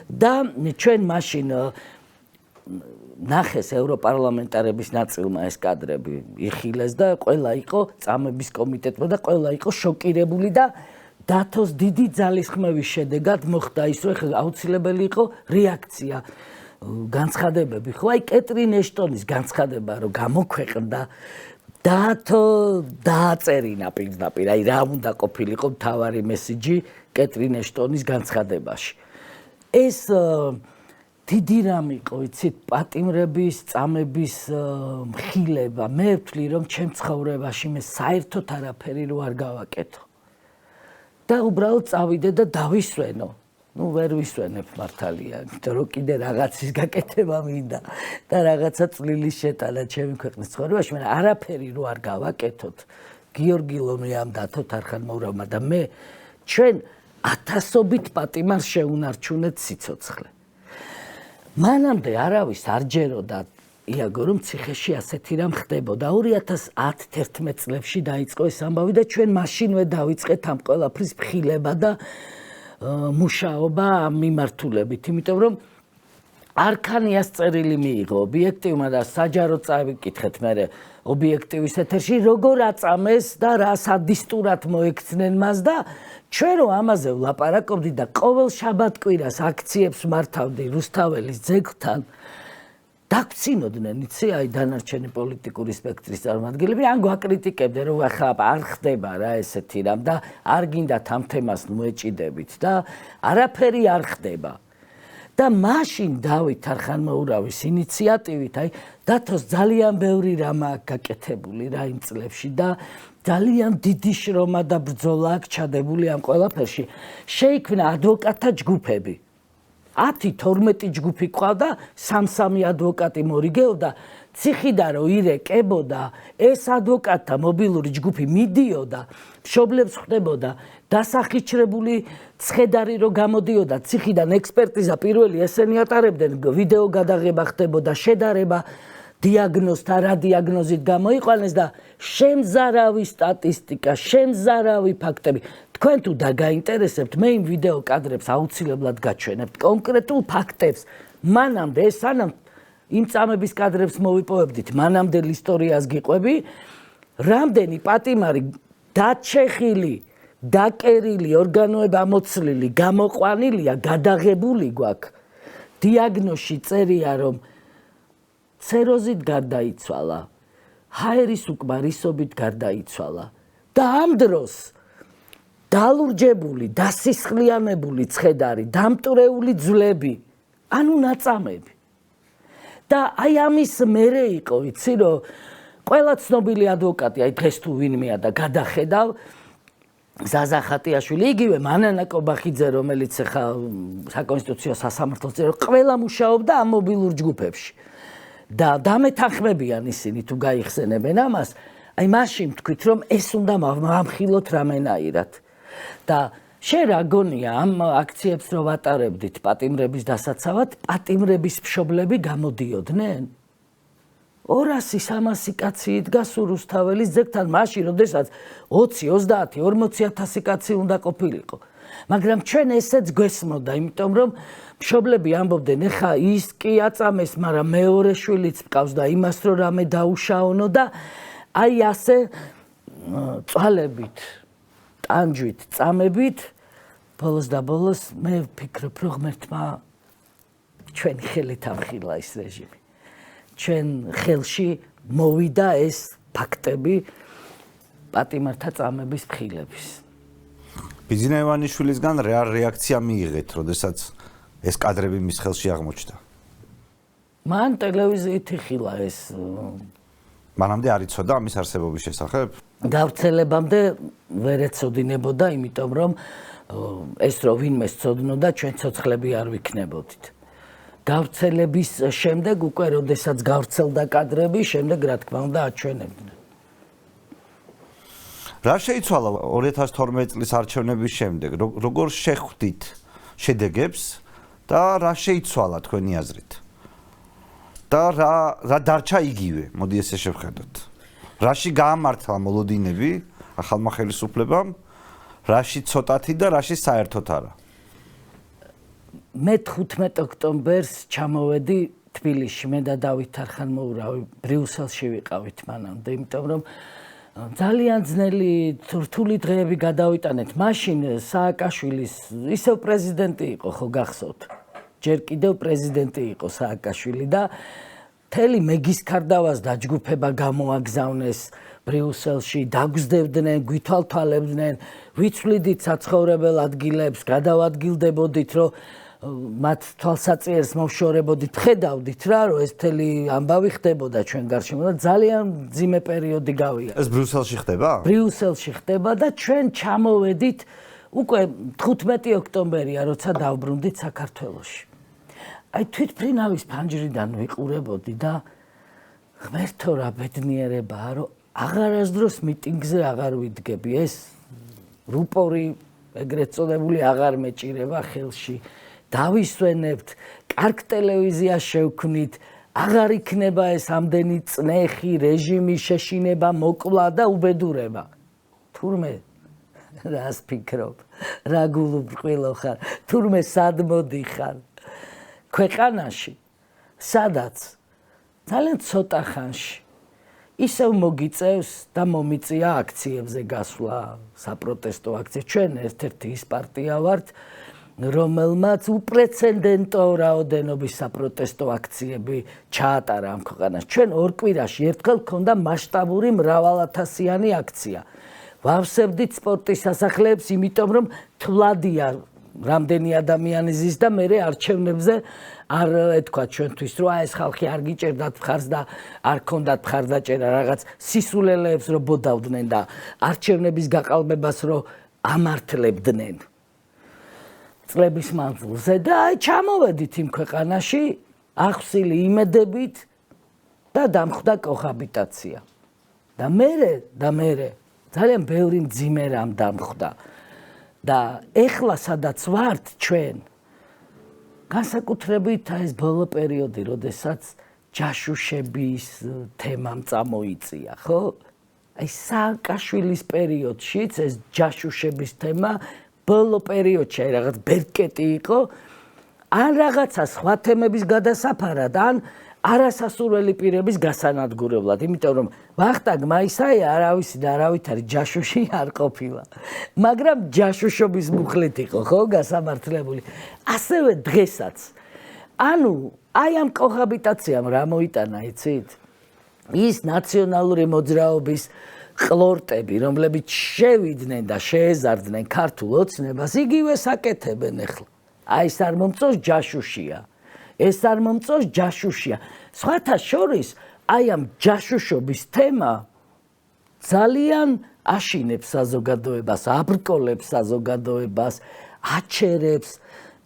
და ჩვენ მაშინ ნახეს ევროპარლამენტარების ნაწილმა ეს კადრები იხილეს და ყველა იყო წამების კომიტეტმა და ყველა იყო შოკირებული და დათოს დიდი ძალისხმევის შედეგად მოხდა ის, რომ აუცილებელი იყო რეაქცია, განცხადებები. ხო, აი კეტრინ ეშტონის განცხადება, რომ გამოქვეყნდა, დათო დააწერინა პირდაპირ, აი რა უნდა ყოფილიყო მთავარი მესიჯი კეტრინ ეშტონის განცხადებაში. ეს დიდი რამ იყო, იცით, პატიმრების, წამების მხილება. მე ვთვლი, რომ ჩემ ცხოვრებაში მე საერთოდ არაფერი რო არ გავაკეთო. და უბრალოდ წავიდე და დავისვენო. ნუ ვერ ვისვენებ მართალია, იმიტომ რომ კიდე რაღაცის გაკეთება მინდა და რაღაცა წლილის შეტანა ჩემი ქვეყნის ცხოვრებაში, მაგრამ არაფერი რო არ გავაკეთოთ გიორგი ლომიამ და დათო არხანმოურავმა და მე ჩვენ ათასობით პატიმარს შეუნარჩუნეთ სიცოცხლე. მანამდე არავის არ ჯეროდა იაგო რომ ციხეში ასეთი რამ ხდებოდა. 2010-11 წლებში დაიწყო ეს ამბავი და ჩვენ მაშინვე დავიწყეთ ამ ყველაფრის მხილება და მუშაობა ამ მიმართულებით, იმიტომ რომ არქანიას წერილი მიიღო ობიექტივმა და საჯარო წავიკითხეთ მე ობიექტივის ეთერში როგორ აწამეს და რა სადისტურად მოექცნენ მას და ჩვენ რომ ამაზე ვლაპარაკობდით და ყოველ შაბათ-კვირას აქციებს მართავდი რუსთაველის ძეგლთან დაგცინოდნენ იცი აი დანარჩენი პოლიტიკური სპექტრის წარმომადგენლები ან გვაკრიტიკებდნენ რომ ახლა არ ხდება რა ესეთი რამ და არ გინდათ ამ თემას მოეჭიდებით და არაფერი არ ხდება და მაშინ დავით არხანმოურავის ინიციატივით აი დათოს ძალიან ბევრი რამ აქვს გაკეთებული რა იმ წლებში და ძალიან დიდი შრომა და ბრძოლა აქვს ჩადებული ამ ყველაფერში შეიქმნა ადვოკატთა ჯგუფები 10-12 ჯგუფი ყავდა, 3-3 ადვოკატი მორიგეობდა, ციხიდან რო ირეკებოდა, ეს ადვოკატთა მობილური ჯგუფი მიდიოდა, მშობლებს ხვდებოდა, დასახიჩრებული ცხედარი რო გამოდიოდა, ციხიდან ექსპერტიზა პირველი ესენი ატარებდნენ, ვიდეო გადაღება ხდებოდა, შედარება დიაგნოზთა რა დიაგნოზით გამოიყვანეს და შემზარავი სტატისტიკა, შემზარავი ფაქტები. თქვენ თუ დაგაინტერესებთ, მე იმ ვიდეო კადრებს აუცილებლად გაჩვენებთ კონკრეტულ ფაქტებს. მანამდე ეს სანამ იმ წამების კადრებს მოვიპოვებდით, მანამდელ ისტორიას გიყვები, რამდენი პატიმარი დაჩეხილი, დაკერილი, ორგანოები ამოცლილი, გამოყვანილია, გადაღებული გვაქვს. დიაგნოზში წერია, რომ ცეროზით გარდაიცვალა, ჰაერის უკმარისობით გარდაიცვალა და ამ დროს დალურჯებული, დასისხლიანებული ცხედარი, დამტვრეული ძვლები, ანუ ნაწამები. და აი ამის მერე იყო, იცი რომ ყველა ცნობილი ადვოკატი, აი დღეს თუ ვინმეა და გადახედავ ზაზა ხატიაშვილი, იგივე მანანა კობახიძე, რომელიც ახლა საკონსტიტუციო სასამართლოს წევრი, ყველა მუშაობდა ამ მობილურ ჯგუფებში. და დამეთანხმებიან ისინი თუ გაიხსენებენ ამას, აი მაშინ თქვით რომ ეს უნდა მამხილოთ რამენაირად. და შენ რა გონია ამ აქციებს რო ვატარებდით პატიმრების დასაცავად, პატიმრების მშობლები გამოდიოდნენ? 200-300 კაცი იდგა რუსთაველის ძეგლთან, მაშინ როდესაც 20, 30, 40,000 კაცი უნდა ყოფილიყო. მაგრამ ჩვენ ესეც გვესმოდა, იმიტომ რომ მშობლები ამბობდნენ, ეხა ის კი აწამეს, მაგრამ მეორე შვილიც მყავს და იმას რო რამე დაუშაონო და აი ასე წვალებით, ტანჯვით, წამებით, ბოლოს და ბოლოს მე ვფიქრობ, რომ ღმერთმა ჩვენი ხელით ამხილა ეს რეჟიმი. ჩვენ ხელში მოვიდა ეს ფაქტები პატიმართა წამების მხილების. ბიძინა ივანიშვილისგან რა რეაქცია მიიღეთ, როდესაც ეს კადრები მის ხელში აღმოჩნდა? მან ტელევიზიით იხილა ეს. მანამდე არ იცოდა ამის არსებობის შესახებ? გავრცელებამდე ვერ ეცოდინებოდა, იმიტომ რომ ეს რო ვინმე ცოდნოდა, ჩვენ ცოცხლები არ ვიქნებოდით. გავრცელების შემდეგ უკვე როდესაც გავრცელდა კადრები, შემდეგ რა თქმა უნდა აჩვენებდნენ. რა შეიცვალა 2012 წლის არჩევნების შემდეგ? როგორ შეხვდით შედეგებს და რა შეიცვალა თქვენი აზრით? და რა დარჩა იგივე? მოდი ესე შევხედოთ. რაში გაამართლა მოლოდინები ახალმა ხელისუფლებამ, რაში ცოტათი და რაში საერთოდ არა? მე 15 ოქტომბერს ჩამოვედი თბილისში, მე და დავით არხანმოურავი ბრიუსელში ვიყავით მანამდე, იმიტომ რომ ძალიან ძნელი რთული დღეები გადავიტანეთ. მაშინ სააკაშვილის ისევ პრეზიდენტი იყო, ხო გახსოვთ? ჯერ კიდევ პრეზიდენტი იყო სააკაშვილი და მთელი მეგისქარდავას დაჯგუფება გამოაგზავნეს ბრიუსელში, დაგზდებდნენ, გვითვალთვალებდნენ, ვიცვლიდით საცხოვრებელ ადგილებს, გადავადგილდებოდით, რომ მათ თვალსაწიერს მოვშორებოდით, ხედავდით რა, რომ ეს მთელი ამბავი ხდებოდა ჩვენ გარშემო და ძალიან მძიმე პერიოდი გავია. ეს ბრიუსელში ხდება? ბრიუსელში ხდება და ჩვენ ჩამოვედით უკვე 15 ოქტომბერია, როცა დავბრუნდით საქართველოში. აი თვითმფრინავის ფანჯრიდან ვიყურებოდი და ღმერთო რა ბედნიერებაა, რომ აღარასდროს მიტინგზე აღარ ვიდგები, ეს რუპორი ეგრეთ წოდებული აღარ მეჭირება ხელში. დავისვენებთ, კარგ ტელევიზიას შევქმნით, აღარ იქნება ეს ამდენი წნეხი, რეჟიმი, შეშინება, მოკლა და უბედურება. თურმე რას ფიქრობ? რა გულუბრყვილო ხარ? თურმე სად მოდიხარ? ქვეყანაში, სადაც ძალიან ცოტა ხანში ისევ მოგიწევს და მომიწია აქციებზე გასვლა, საპროტესტო აქციებს. ჩვენ ერთ-ერთი ის პარტია ვართ, რომელმაც უპრეცედენტო რაოდენობის საპროტესტო აქციები ჩაატარა ამ ქვეყანაში. ჩვენ ორ კვირაში ერთხელ გქონდა მასშტაბური მრავალათასიანი აქცია. ვავსებდით სპორტის სასახლეებს, იმიტომ რომ თვლადია რამდენი ადამიანი ზის და მე არჩევნებზე არ ეთქვა ჩვენთვის რომ ეს ხალხი არ გიჭერდათ მხარს და არ ქონდათ მხარდაჭერა რაღაც სისულელეებს რომ ბოდავდნენ და არჩევნების გაყალბებას რომ ამართლებდნენ წლების მანძილზე და აი ჩამოვედით იმ ქვეყანაში ახსილი იმედებით და დამხვდა კოჰაბიტაცია და მე ძალიან ბევრი მძიმე რამ დამხვდა და ეხლა სადაც ვართ ჩვენ განსაკუთრებით ეს ბოლო პერიოდი, როდესაც ჯაშუშების თემამ წამოიწია, ხო? აი სააკაშვილის პერიოდშიც ეს ჯაშუშების თემა ბოლო პერიოდში აი რაღაც ბერკეტი იყო, ან რაღაცა სხვა თემების გადასაფარად, ან არასასურველი პირების გასანადგურებლად, იმიტომ რომ ვახტანგ მაისაია არავისი და არავითარი ჯაშუში არ ყოფილა. მაგრამ ჯაშუშობის მუხლით იყო, ხო, გასამართლებული. ასევე დღესაც. ანუ აი ამ კოჰაბიტაციამ რა მოიტანა, იცით? ის ნაციონალური მოძრაობის ყლორტები, რომლებიც შევიდნენ და შეეზარდნენ ქართულ ოცნებას, იგივე საკეთებენ ახლა. აი ეს არ მომწონს ჯაშუშია. ეს არ მომწონს ჯაშუშია. სხვათა შორის აი ამ ჯაშუშობის თემა ძალიან აშინებს საზოგადოებას, აბრკოლებს საზოგადოებას, აჩერებს.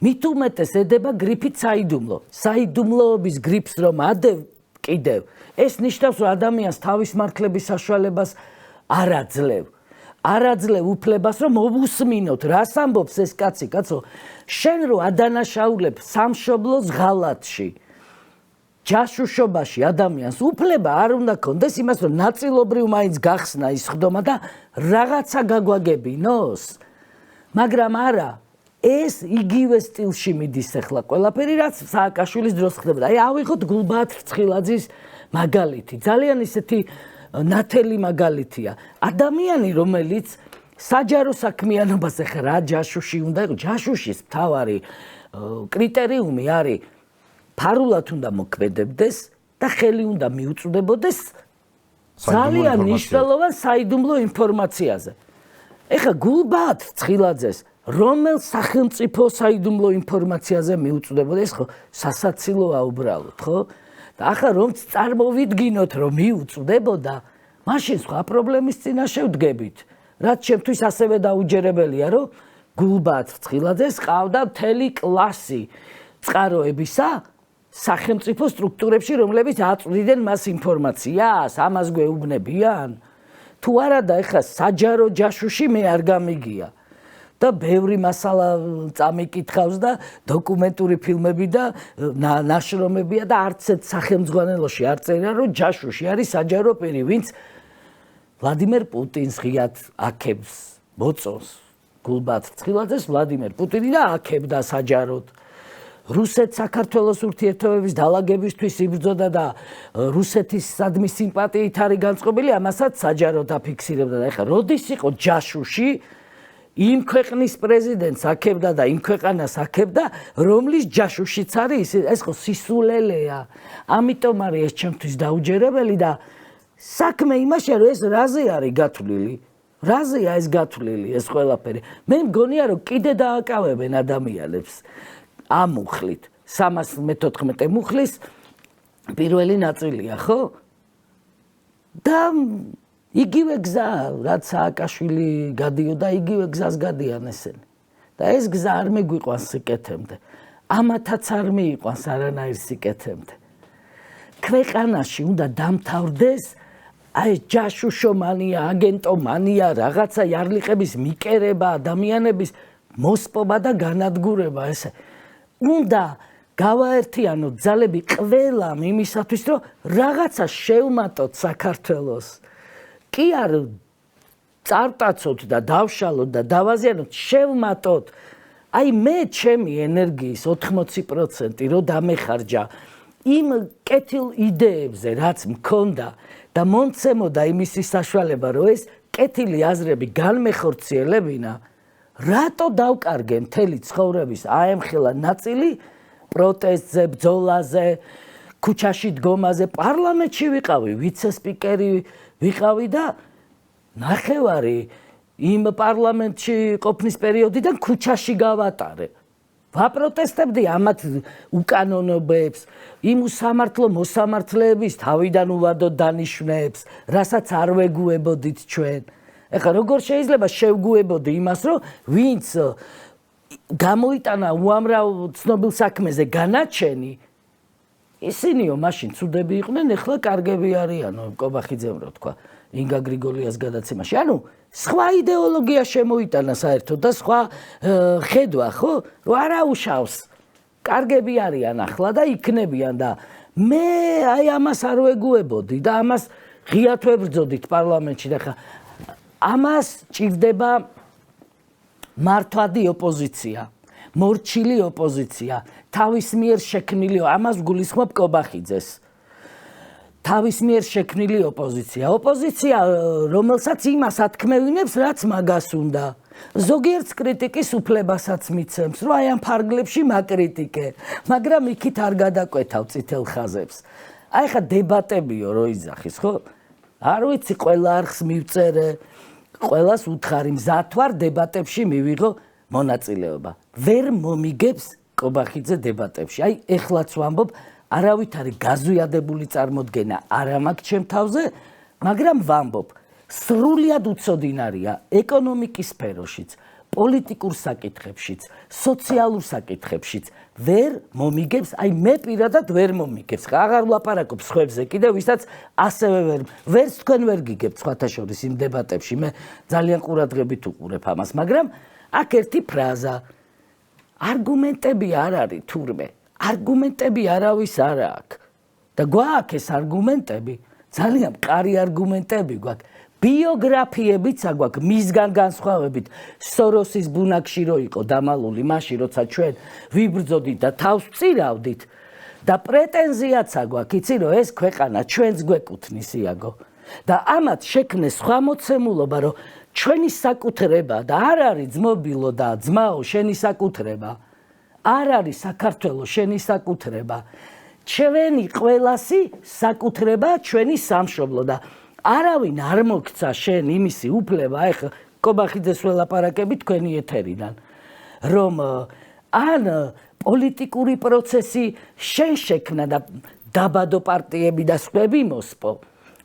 მით უმეტეს ედება გრიფით საიდუმლო. საიდუმლოობის გრიფს რომ ადევ კიდევ, ეს ნიშნავს რომ ადამიანს თავის მართლების საშუალებას არ აძლევ. არ აძლევ უფლებას რომ მოვუსმინოთ, რას ამბობს ეს კაცი, კაცო, შენ რო ადანაშაულებ სამშობლოს ღალატში, ჯაშუშობაში ადამიანს უფლება არ უნდა კონდეს იმას, რომ ნაწილობრივ მაინც გახსნა ის ხდომა და რაღაცა გაგვაგებინოს. მაგრამ არა, ეს იგივე სტილში მიდის ახლა ყველაფერი, რაც სააკაშვილის დროს ხდებოდა. აი ავიღოთ გულბაათ ფრცხილაძის მაგალითი, ძალიან ისეთი ნათელი მაგალითია. ადამიანი, რომელიც საჯარო საქმიანობას ახლა რა ჯაშუში უნდა იყოს, ჯაშუშის მთავარი კრიტერიუმი არის ფარულად უნდა მოქმედებდეს და ხელი უნდა მიუწვდებოდეს ძალიან მნიშვნელოვან საიდუმლო ინფორმაციაზე. ეხლა გულბაათ ფრცხილაძეს რომელ სახელმწიფო საიდუმლო ინფორმაციაზე მიუწვდებოდა, ეს ხო სასაცილოა უბრალოდ, ხო? და ახლა რომ წარმოვიდგინოთ რომ მიუწვდებოდა, მაშინ სხვა პრობლემის წინაშე ვდგებით. რაც ჩემთვის ასევე დაუჯერებელია, რომ გულბაათ ფრცხილაძეს ყავდა მთელი კლასი წყაროებისა სახელმწიფო სტრუქტურებში, რომლებიც აწვდიდნენ მას ინფორმაციას, ამას გვეუბნებიან. თუ არა და ეხლა საჯარო ჯაშუში მე არ გამიგია. და ბევრი მასალა წამიკითხავს და დოკუმენტური ფილმები და ნაშრომებია და არც ერთ სახელმძღვანელოში არ წერია რომ ჯაშუში არის საჯარო პირი, ვინც ვლადიმერ პუტინს ღიად აქებს, მოწონს გულბაათ ფრცხილაძეს ვლადიმერ პუტინი და აქებდა საჯაროდ. რუსეთ-საქართველოს ურთიერთობების დალაგებისთვის იბრძოდა და რუსეთის სადმი სიმპათიით არის განწყობილი, ამასაც საჯაროდ აფიქსირებდა და ეხლა როდის იყო ჯაშუში იმ ქვეყნის პრეზიდენტს აქებდა და იმ ქვეყანას აქებდა, რომლის ჯაშუშიც არის, ეს ხო სისულელეა. ამიტომ არის ეს ჩემთვის დაუჯერებელი და საქმე იმაშია, რომ ეს რაზე არის გათვლილი? რაზეა ეს გათვლილი, ეს ყველაფერი? მე მგონია, რომ კიდე დააკავებენ ადამიანებს ამ მუხლით. 314 მუხლის პირველი ნაწილია, ხო? და იგივე გზა, რაც სააკაშვილი გადიოდა, იგივე გზას გადიან ესენი. და ეს გზა არ მეგვიყვანს სიკეთემდე. ამათაც არ მიიყვანს არანაირ სიკეთემდე. ქვეყანაში უნდა დამთავრდეს აი ჯაშუშომანია, აგენტომანია, რაღაცა იარლიყების მიკერება, ადამიანების მოსპობა და განადგურება ესე. უნდა გავაერთიანოთ ძალები ყველამ იმისათვის, რომ რაღაცა შევმატოთ საქართველოს. კი არ წარტაცოთ და დავშალოთ და დავაზიანოთ, შევმატოთ. აი მე ჩემი ენერგიის 80% რო დამეხარჯა იმ კეთილ იდეებზე, რაც მქონდა და მომცემოდა იმისი საშუალება, რომ ეს კეთილი აზრები განმეხორციელებინა, რატო დავკარგე მთელი ცხოვრების აემხელა ნაწილი პროტესტზე, ბრძოლაზე, ქუჩაში დგომაზე, პარლამენტში ვიყავი, ვიცე-სპიკერი ვიყავი და ნახევარი იმ პარლამენტში ყოფნის პერიოდიდან ქუჩაში გავატარე. ვაპროტესტებდი ამათ უკანონოებებს, იმ სამართლო მოსამართლეების თავიდან უვადოდ დანიშვნებს, რასაც არ ვეგუებოდით ჩვენ. ეხლა როგორ შეიძლება შევგუებოდი იმას, რომ ვინც გამოიტანა უამრავ ცნობილ საქმეზე განაჩენი, ისინიო მაშინ ცუდები იყვნენ, ეხლა კარგები არიანო, კობახიძემ რო თქვა, ინგა გრიგოლიას გადაცემაში. ანუ სხვა იდეოლოგია შემოიტანა საერთოდ და სხვა ხედვა, ხო? რომ არა უშავს. კარგები არიან ახლა და იქნებიან და მე აი ამას არ ვეგუებოდი და ამას ღიად ვებრძოდით პარლამენტში და ხა ამას ჭირდება მართვადი ოპოზიცია, მორჩილი ოპოზიცია, თავის მიერ შექმნილი, ამას გულისხმობ კობახიძეს. თავის მიერ შექმნილი ოპოზიცია, რომელსაც იმას ათქმევინებს, რაც მაგას უნდა. ზოგიერთს კრიტიკის უფლებასაც მიცემს, რომ აი ამ ფარგლებში მაკრიტიკე, მაგრამ იქით არ გადაკვეთავ წითელ ხაზებს. აი ხა დებატებიო რო იძახის, ხო? არ ვიცი, ყველა არხს მივწერე, ყველას უთხარი, მზად ვარ დებატებში მივიღო მონაწილეობა. ვერ მომიგებს კობახიძე დებატებში. აი ეხლაც ვამბობ, არავით არის გაზვიადებული წარმოდგენა არ მაქვს ჩემ თავზე, მაგრამ ვამბობ, სრულიად უცოდინარია ეკონომიკის სფეროშიც, პოლიტიკურ საკითხებშიც, სოციალურ საკითხებშიც ვერ მომიგებს, აი მე პირადად ვერ მომიგებს. ხა აღარ ვლაპარაკობ სხვებზე კიდე, ვისაც ასევე ვერც თქვენ ვერ გიგებთ სხვათა შორის იმ დებატებში, მე ძალიან ყურადღებით უყურებ ამას, მაგრამ აქ ერთი ფრაზა, არგუმენტები არ არის თურმე, არგუმენტები არავის არ აქვს და გვაქვს ეს არგუმენტები, ძალიან მყარი არგუმენტები გვაქვს. ბიოგრაფიებიც აგვაქვს მისგან განსხვავებით სოროსის ბუნაგში რო იყო დამალული მაშინ როცა ჩვენ ვიბრძოდით და თავს ვწირავდით და პრეტენზიაც აგვაქვს იცი რომ ეს ქვეყანა ჩვენს გვეკუთვნის იაგო და ამათ შექმნეს სხვა მოცემულობა რომ ჩვენი საკუთრება და არ არის ძმობილო და ძმაო შენი საკუთრება არ არის საქართველოს შენი საკუთრება ჩვენი ყველასი საკუთრება ჩვენი სამშობლო და არავინ არ მოგცა შენ იმისი უფლება, ეხლა კობახიძეს ველაპარაკები თქვენი ეთერიდან, რომ ან პოლიტიკური პროცესი შენ შექმნა და დაბადო პარტიები და სხვები მოსპო,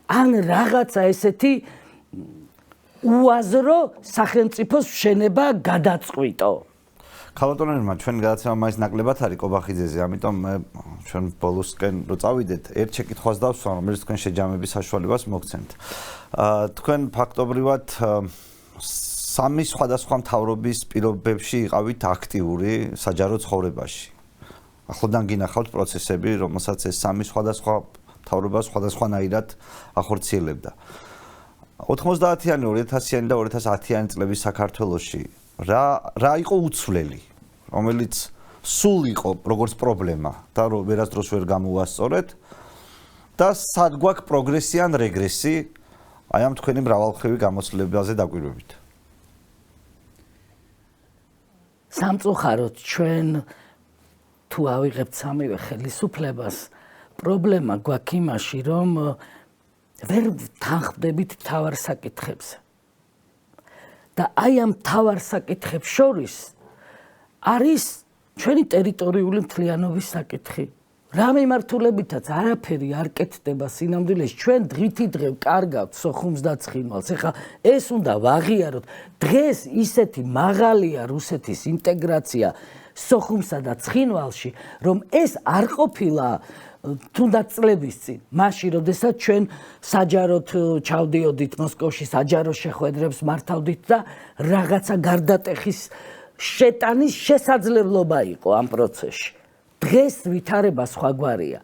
ან რაღაცა ესეთი უაზრო სახელმწიფოს შენება გადაწყვიტო. ქალბატონებმა ჩვენ გადაცემა მაინც ნაკლებად არის კობახიძეზე, ამიტომ ჩვენ ბოლოსკენ რო წავიდეთ, ერთ შეკითხვას დავსვამ, რომელიც თქვენ შეჯამების საშუალებას მოგცემთ. თქვენ ფაქტობრივად სამი სხვადასხვა მთავრობის პირობებში იყავით აქტიური საჯარო ცხოვრებაში. ახლოდან გინახავთ პროცესები, რომელსაც ეს სამი სხვადასხვა მთავრობა სხვადასხვანაირად ახორციელებდა. 90-იანი, 2000-იანი და 2010-იანი წლების საქართველოში რა იყო უცვლელი, რომელიც სულ იყო როგორც პრობლემა და ვერასდროს ვერ გამოუასწორეთ და სად გვაქვს პროგრესი ან რეგრესი აი ამ თქვენი მრავალმხრივი გამოცდილებაზე დაკვირვებით. სამწუხაროდ ჩვენ თუ ავიღებთ სამივე ხელისუფლებას, პრობლემა გვაქვს იმაში, რომ ვერ თანხმდებით მთავარ საკითხებზე. და აი ამ მთავარ საკითხებს შორის არის ჩვენი ტერიტორიული მთლიანობის საკითხი. რა მიმართულებითაც არაფერი არ კეთდება სინამდვილეში, ჩვენ დღითი დღე ვკარგავთ სოხუმს და ცხინვალს. ეხლა ეს უნდა ვაღიაროთ. დღეს ისეთი მაღალია რუსეთის ინტეგრაცია სოხუმსა და ცხინვალში, რომ ეს არ ყოფილა თუნდაც წლების წინ, მაშინ როდესაც ჩვენ საჯაროდ ჩავდიოდით მოსკოვში, საჯარო შეხვედრებს მართავდით და რაღაცა გარდატეხის შეტანის შესაძლებლობა იყო ამ პროცესში. დღეს ვითარება სხვაგვარია.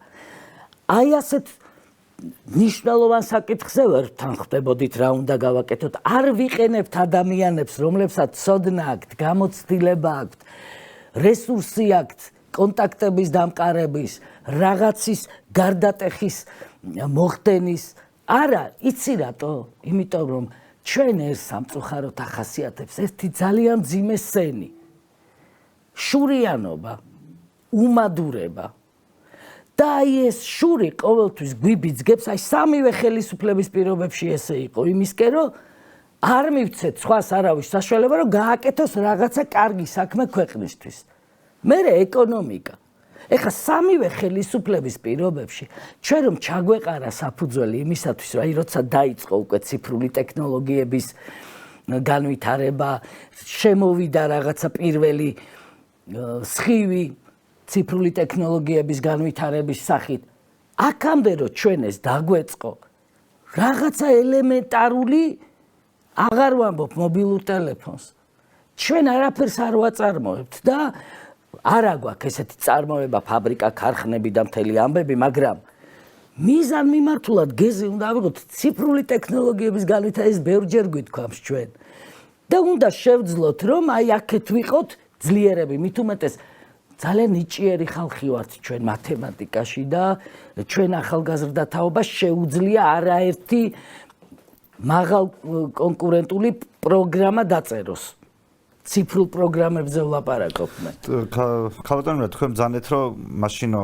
აი ასეთ ნიშნულოვან საკითხზე ვერ თანხმდებოდით რა უნდა გავაკეთოთ. არ ვიყენებთ ადამიანებს, რომლებსაც ცოდნა აქვთ, გამოცდილება აქვთ, რესურსი აქვთ, კონტაქტების დამყარების, რაღაცის გარდატეხის მოხდენის. არა, იცი რატო? იმიტომ რომ ჩვენ ეს სამწუხაროდ ახასიათებს ერთი ძალიან მძიმე სენი. შურიანობა, უმადურება. და აი ეს შური ყოველთვის გვიბიძგებს, აი სამივე ხელისუფლების პირობებში ესე იყო, იმისკენ რომ არ მივცეთ სხვას არავის საშუალება, რომ გააკეთოს რაღაცა კარგი საქმე ქვეყნისთვის. მერე ეკონომიკა. ეხლა სამივე ხელისუფლების პირობებში ჩვენ რომ ჩაგვეყარა საფუძველი იმისათვის, რომ აი როცა დაიწყო უკვე ციფრული ტექნოლოგიების განვითარება, შემოვიდა რაღაცა პირველი სხივი ციფრული ტექნოლოგიების განვითარების სახით, აქამდე რომ ჩვენ ეს დაგვეწყო, რაღაცა ელემენტარული აღარ ვამბობ მობილურ ტელეფონს. ჩვენ არაფერს არ ვაწარმოებთ და არა გვაქვს ესეთი წარმოება, ფაბრიკა, ქარხნები და მთელი ამბები, მაგრამ მიზან მიმართულად გეზი უნდა ავიღოთ ციფრული ტექნოლოგიების განვითარების ბევრჯერ გვითქვამს ჩვენ. და უნდა შევძლოთ, რომ აი აქეთ ვიყოთ ძლიერები, მით უმეტეს ძალიან ნიჭიერი ხალხი ვართ ჩვენ მათემატიკაში და ჩვენ ახალგაზრდა თაობას შეუძლია არაერთი მაღალ კონკურენტული პროგრამა დაწეროს. ციფრულ პროგრამებზე ვლაპარაკობ მე. ქალბატონო, თქვენ ბრძანეთ, რომ მაშინო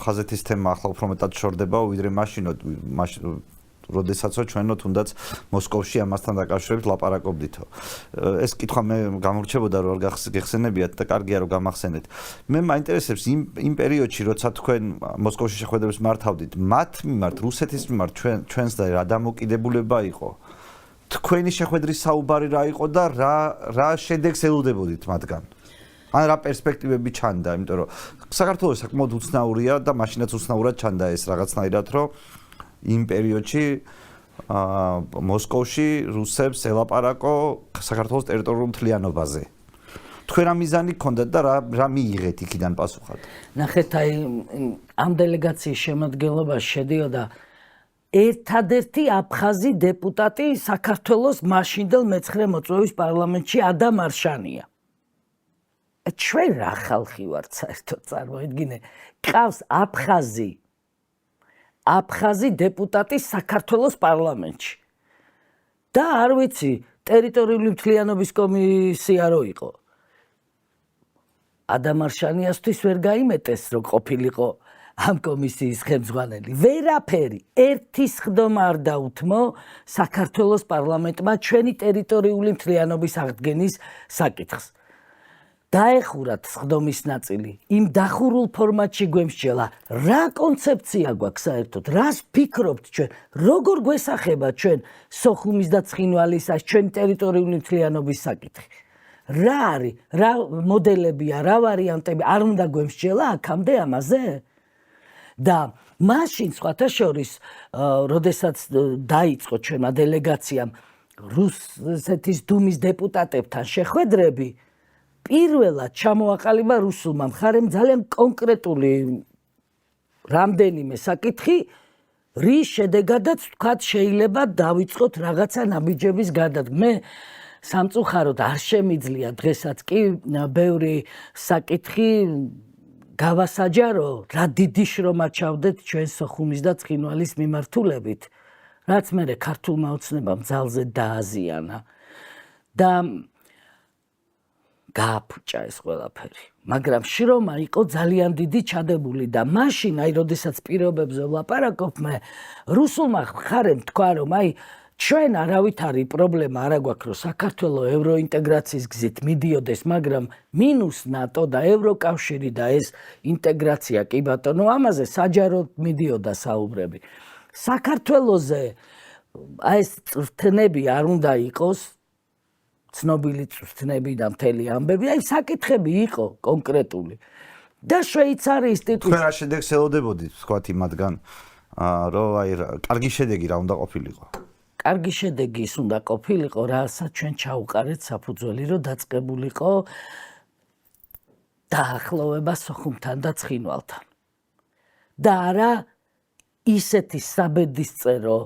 ხაზეთის თემა ახლა უფრო მეტად შორდებაო, ვიდრე მაშინო, როდესაც ჩვენო თუნდაც მოსკოვში ამასთან დაკავშირებით ლაპარაკობდითო. ეს კითხვა მე გამორჩებოდა, რომ არ გეხსენებიათ და კარგია რომ გამახსენეთ. მე მაინტერესებს იმ პერიოდში, როცა თქვენ მოსკოვში შეხვედრებს მართავდით, მათ მიმართ, რუსეთის მიმართ ჩვენს და რა დამოკიდებულება იყო? თქვენი შეხვედრის საუბარი რა იყო და რა შედეგს ელოდებოდით მათგან? ან რა პერსპექტივები ჩანდა, იმიტომ რომ საქართველოს საკმაოდ უცნაურია და მაშინაც უცნაურად ჩანდა ეს რაღაცნაირად, რომ იმ პერიოდში მოსკოვში რუსებს ელაპარაკო საქართველოს ტერიტორიულ მთლიანობაზე. თქვენ რა მიზანი გქონდათ და რა მიიღეთ იქიდან პასუხად? ნახეთ, აი ამ დელეგაციის შემადგენლობაში შედიოდა ერთადერთი აფხაზი დეპუტატი საქართველოს მაშინდელ მე-9 მოწვევის პარლამენტში ადამ არშანია. ჩვენ რა ხალხი ვართ საერთოდ წარმოიდგინე, ყავს აფხაზი დეპუტატი საქართველოს პარლამენტში. და არ ვიცი, ტერიტორიული მთლიანობის კომისია რო იყო. ადამ არშანიასთვის ვერ გაიმეტეს, რომ ყოფილიყო ამ კომისიის ხელმძღვანელი. ვერაფერი, ერთი სხდომა არ დაუთმო საქართველოს პარლამენტმა ჩვენი ტერიტორიული მთლიანობის აღდგენის საკითხს. დაეხურათ სხდომის ნაწილი, იმ დახურულ ფორმატში გვემსჯელა, რა კონცეფცია გვაქვს საერთოდ, რას ფიქრობთ ჩვენ, როგორ გვესახება ჩვენ სოხუმის და ცხინვალის ჩვენი ტერიტორიული მთლიანობის საკითხი. რა არის, რა მოდელებია, რა ვარიანტები არ უნდა გვემსჯელა აქამდე ამაზე? და მაშინ სხვათა შორის, როდესაც დაიწყო ჩვენმა დელეგაციამ რუსეთის დუმის დეპუტატებთან შეხვედრები, პირველად ჩამოაყალიბა რუსულმა მხარემ ძალიან კონკრეტული რამდენიმე საკითხი, რის შედეგადაც ვთქვათ შეიძლება დავიწყოთ რაღაცა ნაბიჯების გადადგმა. მე სამწუხაროდ არ შემიძლია დღესაც კი ბევრი საკითხი გავასაჯარო, რა დიდი შრომა ჩავდეთ ჩვენ სოხუმის და ცხინვალის მიმართულებით, რაც მერე ქართულმა ოცნებამ ძალზე დააზიანა და გააფუჭა ეს ყველაფერი. მაგრამ შრომა იყო ძალიან დიდი ჩადებული და მაშინ, აი, როდესაც პირობებზე ვლაპარაკობ, მე რუსულმა მხარემ თქვა, რომ აი ჩვენ არავითარი პრობლემა არ აგვაქვს, რომ საქართველოს ევროინტეგრაციის გზით მიდიოდეს, მაგრამ მინუს ნატო და ევროკავშირი და ეს ინტეგრაცია კი ბატონო, ამაზე საჯაროდ მიდიოდა საუბრები. საქართველოზე აი ეს წვრთნები არ უნდა იყოს, ცნობილი წვრთნები და მთელი ამბები, აი საკითხები იყო კონკრეტული. და შვეიცარიის ტიპის თქვენ რა შედეგს ელოდებოდით, ვთქვათ იმათგან, რომ აი კარგი შედეგი რა უნდა ყოფილიყო? კარგი შედეგი ის უნდა ყოფილიყო, რასაც ჩვენ ჩაუყარეთ საფუძველი, რომ დაწყებულიყო დაახლოვება სოხუმთან და ცხინვალთან. და არა ისეთი საბედისწერო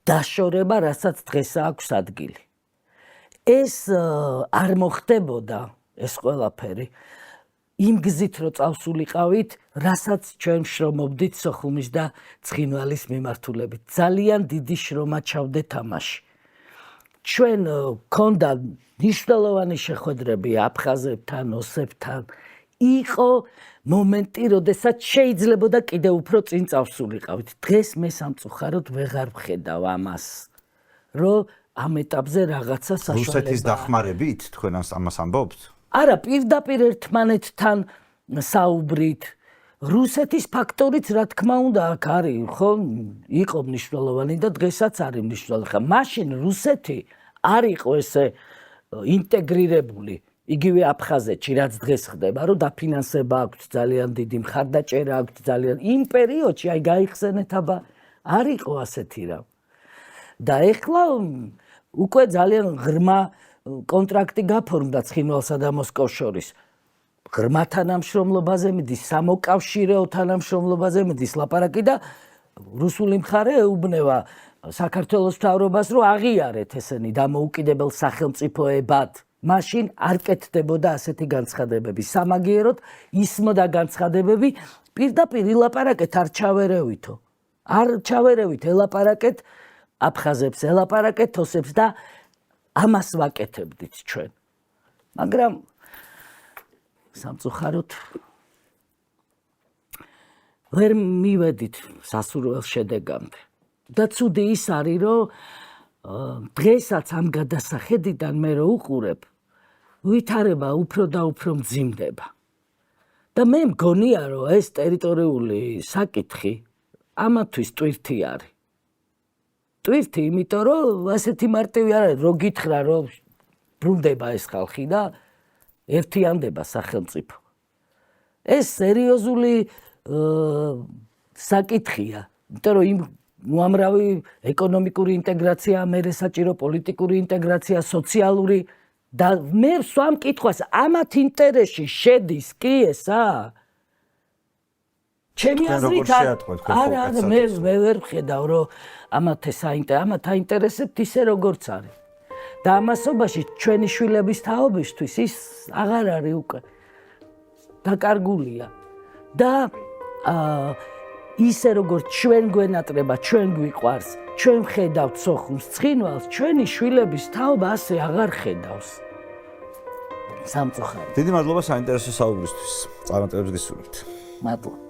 დაშორება, რასაც დღეს აქვს ადგილი. ეს არ მოხდებოდა ეს ყველაფერი იმ გზით რო წავსულიყავით, რასაც ჩვენ შრომობდით სოხუმის და ცხინვალის მიმართულებით. ძალიან დიდი შრომა ჩავდე თამაში. ჩვენ გქონდა მნიშვნელოვანი შეხვედრები აფხაზებთან, ოსებთან. იყო მომენტი, როდესაც შეიძლებოდა კიდევ უფრო წინ წავსულიყავით. დღეს მე სამწუხაროდ ვეღარ ვხედავ ამას, რომ ამ ეტაპზე რაღაცა საშუალება. რუსეთის დახმარებით თქვენ ამას ამბობთ? არა, პირდაპირ ერთმანეთთან საუბრით. რუსეთის ფაქტორიც რა თქმა უნდა აქ არის, ხო? იყო მნიშვნელოვანი და დღესაც არის მნიშვნელოვანი. მაშინ რუსეთი არ იყო ესე ინტეგრირებული. იგივე აფხაზეთში რაც დღეს ხდება, რომ დაფინანსება აქვს ძალიან დიდი, მხარდაჭერა აქვს ძალიან. იმ პერიოდში აი გაიხსენეთ აბა არ იყო ასეთი რამ. და ეხლა უკვე ძალიან ღრმა კონტრაქტი გაფორმდა ცხინვალსა და მოსკოვს შორის. ღრმა თანამშრომლობაზე მიდის, სამოკავშირეო თანამშრომლობაზე მიდის ლაპარაკი და რუსული მხარე ეუბნება საქართველოს მთავრობას, რომ აღიარეთ ესენი დამოუკიდებელ სახელმწიფოებად. მაშინ არ კეთდებოდა ასეთი განცხადებები. სამაგიეროდ ისმოდა განცხადებები, პირდაპირ ილაპარაკეთ, არ ჩავერევითო. არ ჩავერევით, ელაპარაკეთ აფხაზებს, ელაპარაკეთ ოსებს და ამას ვაკეთებდით ჩვენ. მაგრამ სამწუხაროდ ვერ მივედით სასურველ შედეგამდე. და ცუდი ის არის, რომ დღესაც ამ გადასახედიდან მე რო უყურებ, ვითარება უფრო და უფრო მძიმდება. და მე მგონია, რომ ეს ტერიტორიული საკითხი ამათვის ტვირთი არის. ტვირთი, იმიტომ რომ ასეთი მარტივი არ არის, რო გითხრა, რომ ბრუნდება ეს ხალხი და ერთიანდება სახელმწიფო. ეს სერიოზული საკითხია, იმიტომ რომ იმ უამრავი ეკონომიკური ინტეგრაცია, მერე საჭირო პოლიტიკური ინტეგრაცია, სოციალური და მე ვსვამ კითხვას, ამათ ინტერესში შედის კი ესა? ჩემი აზრით არა, მე ვერ ვხედავ, რომ ამათ აინტერესებთ ისე როგორც არის. და ამასობაში ჩვენი შვილების თაობისთვის ის აღარ არის უკვე დაკარგულია. და ისე როგორც ჩვენ გვენატრება, ჩვენ გვიყვარს, ჩვენ ვხედავთ სოხუმს, ცხინვალს, ჩვენი შვილების თაობა ასე აღარ ხედავს. სამწუხაროდ. დიდი მადლობა საინტერესო საუბრისთვის. წარმატებებს გისურვებთ. მადლობა.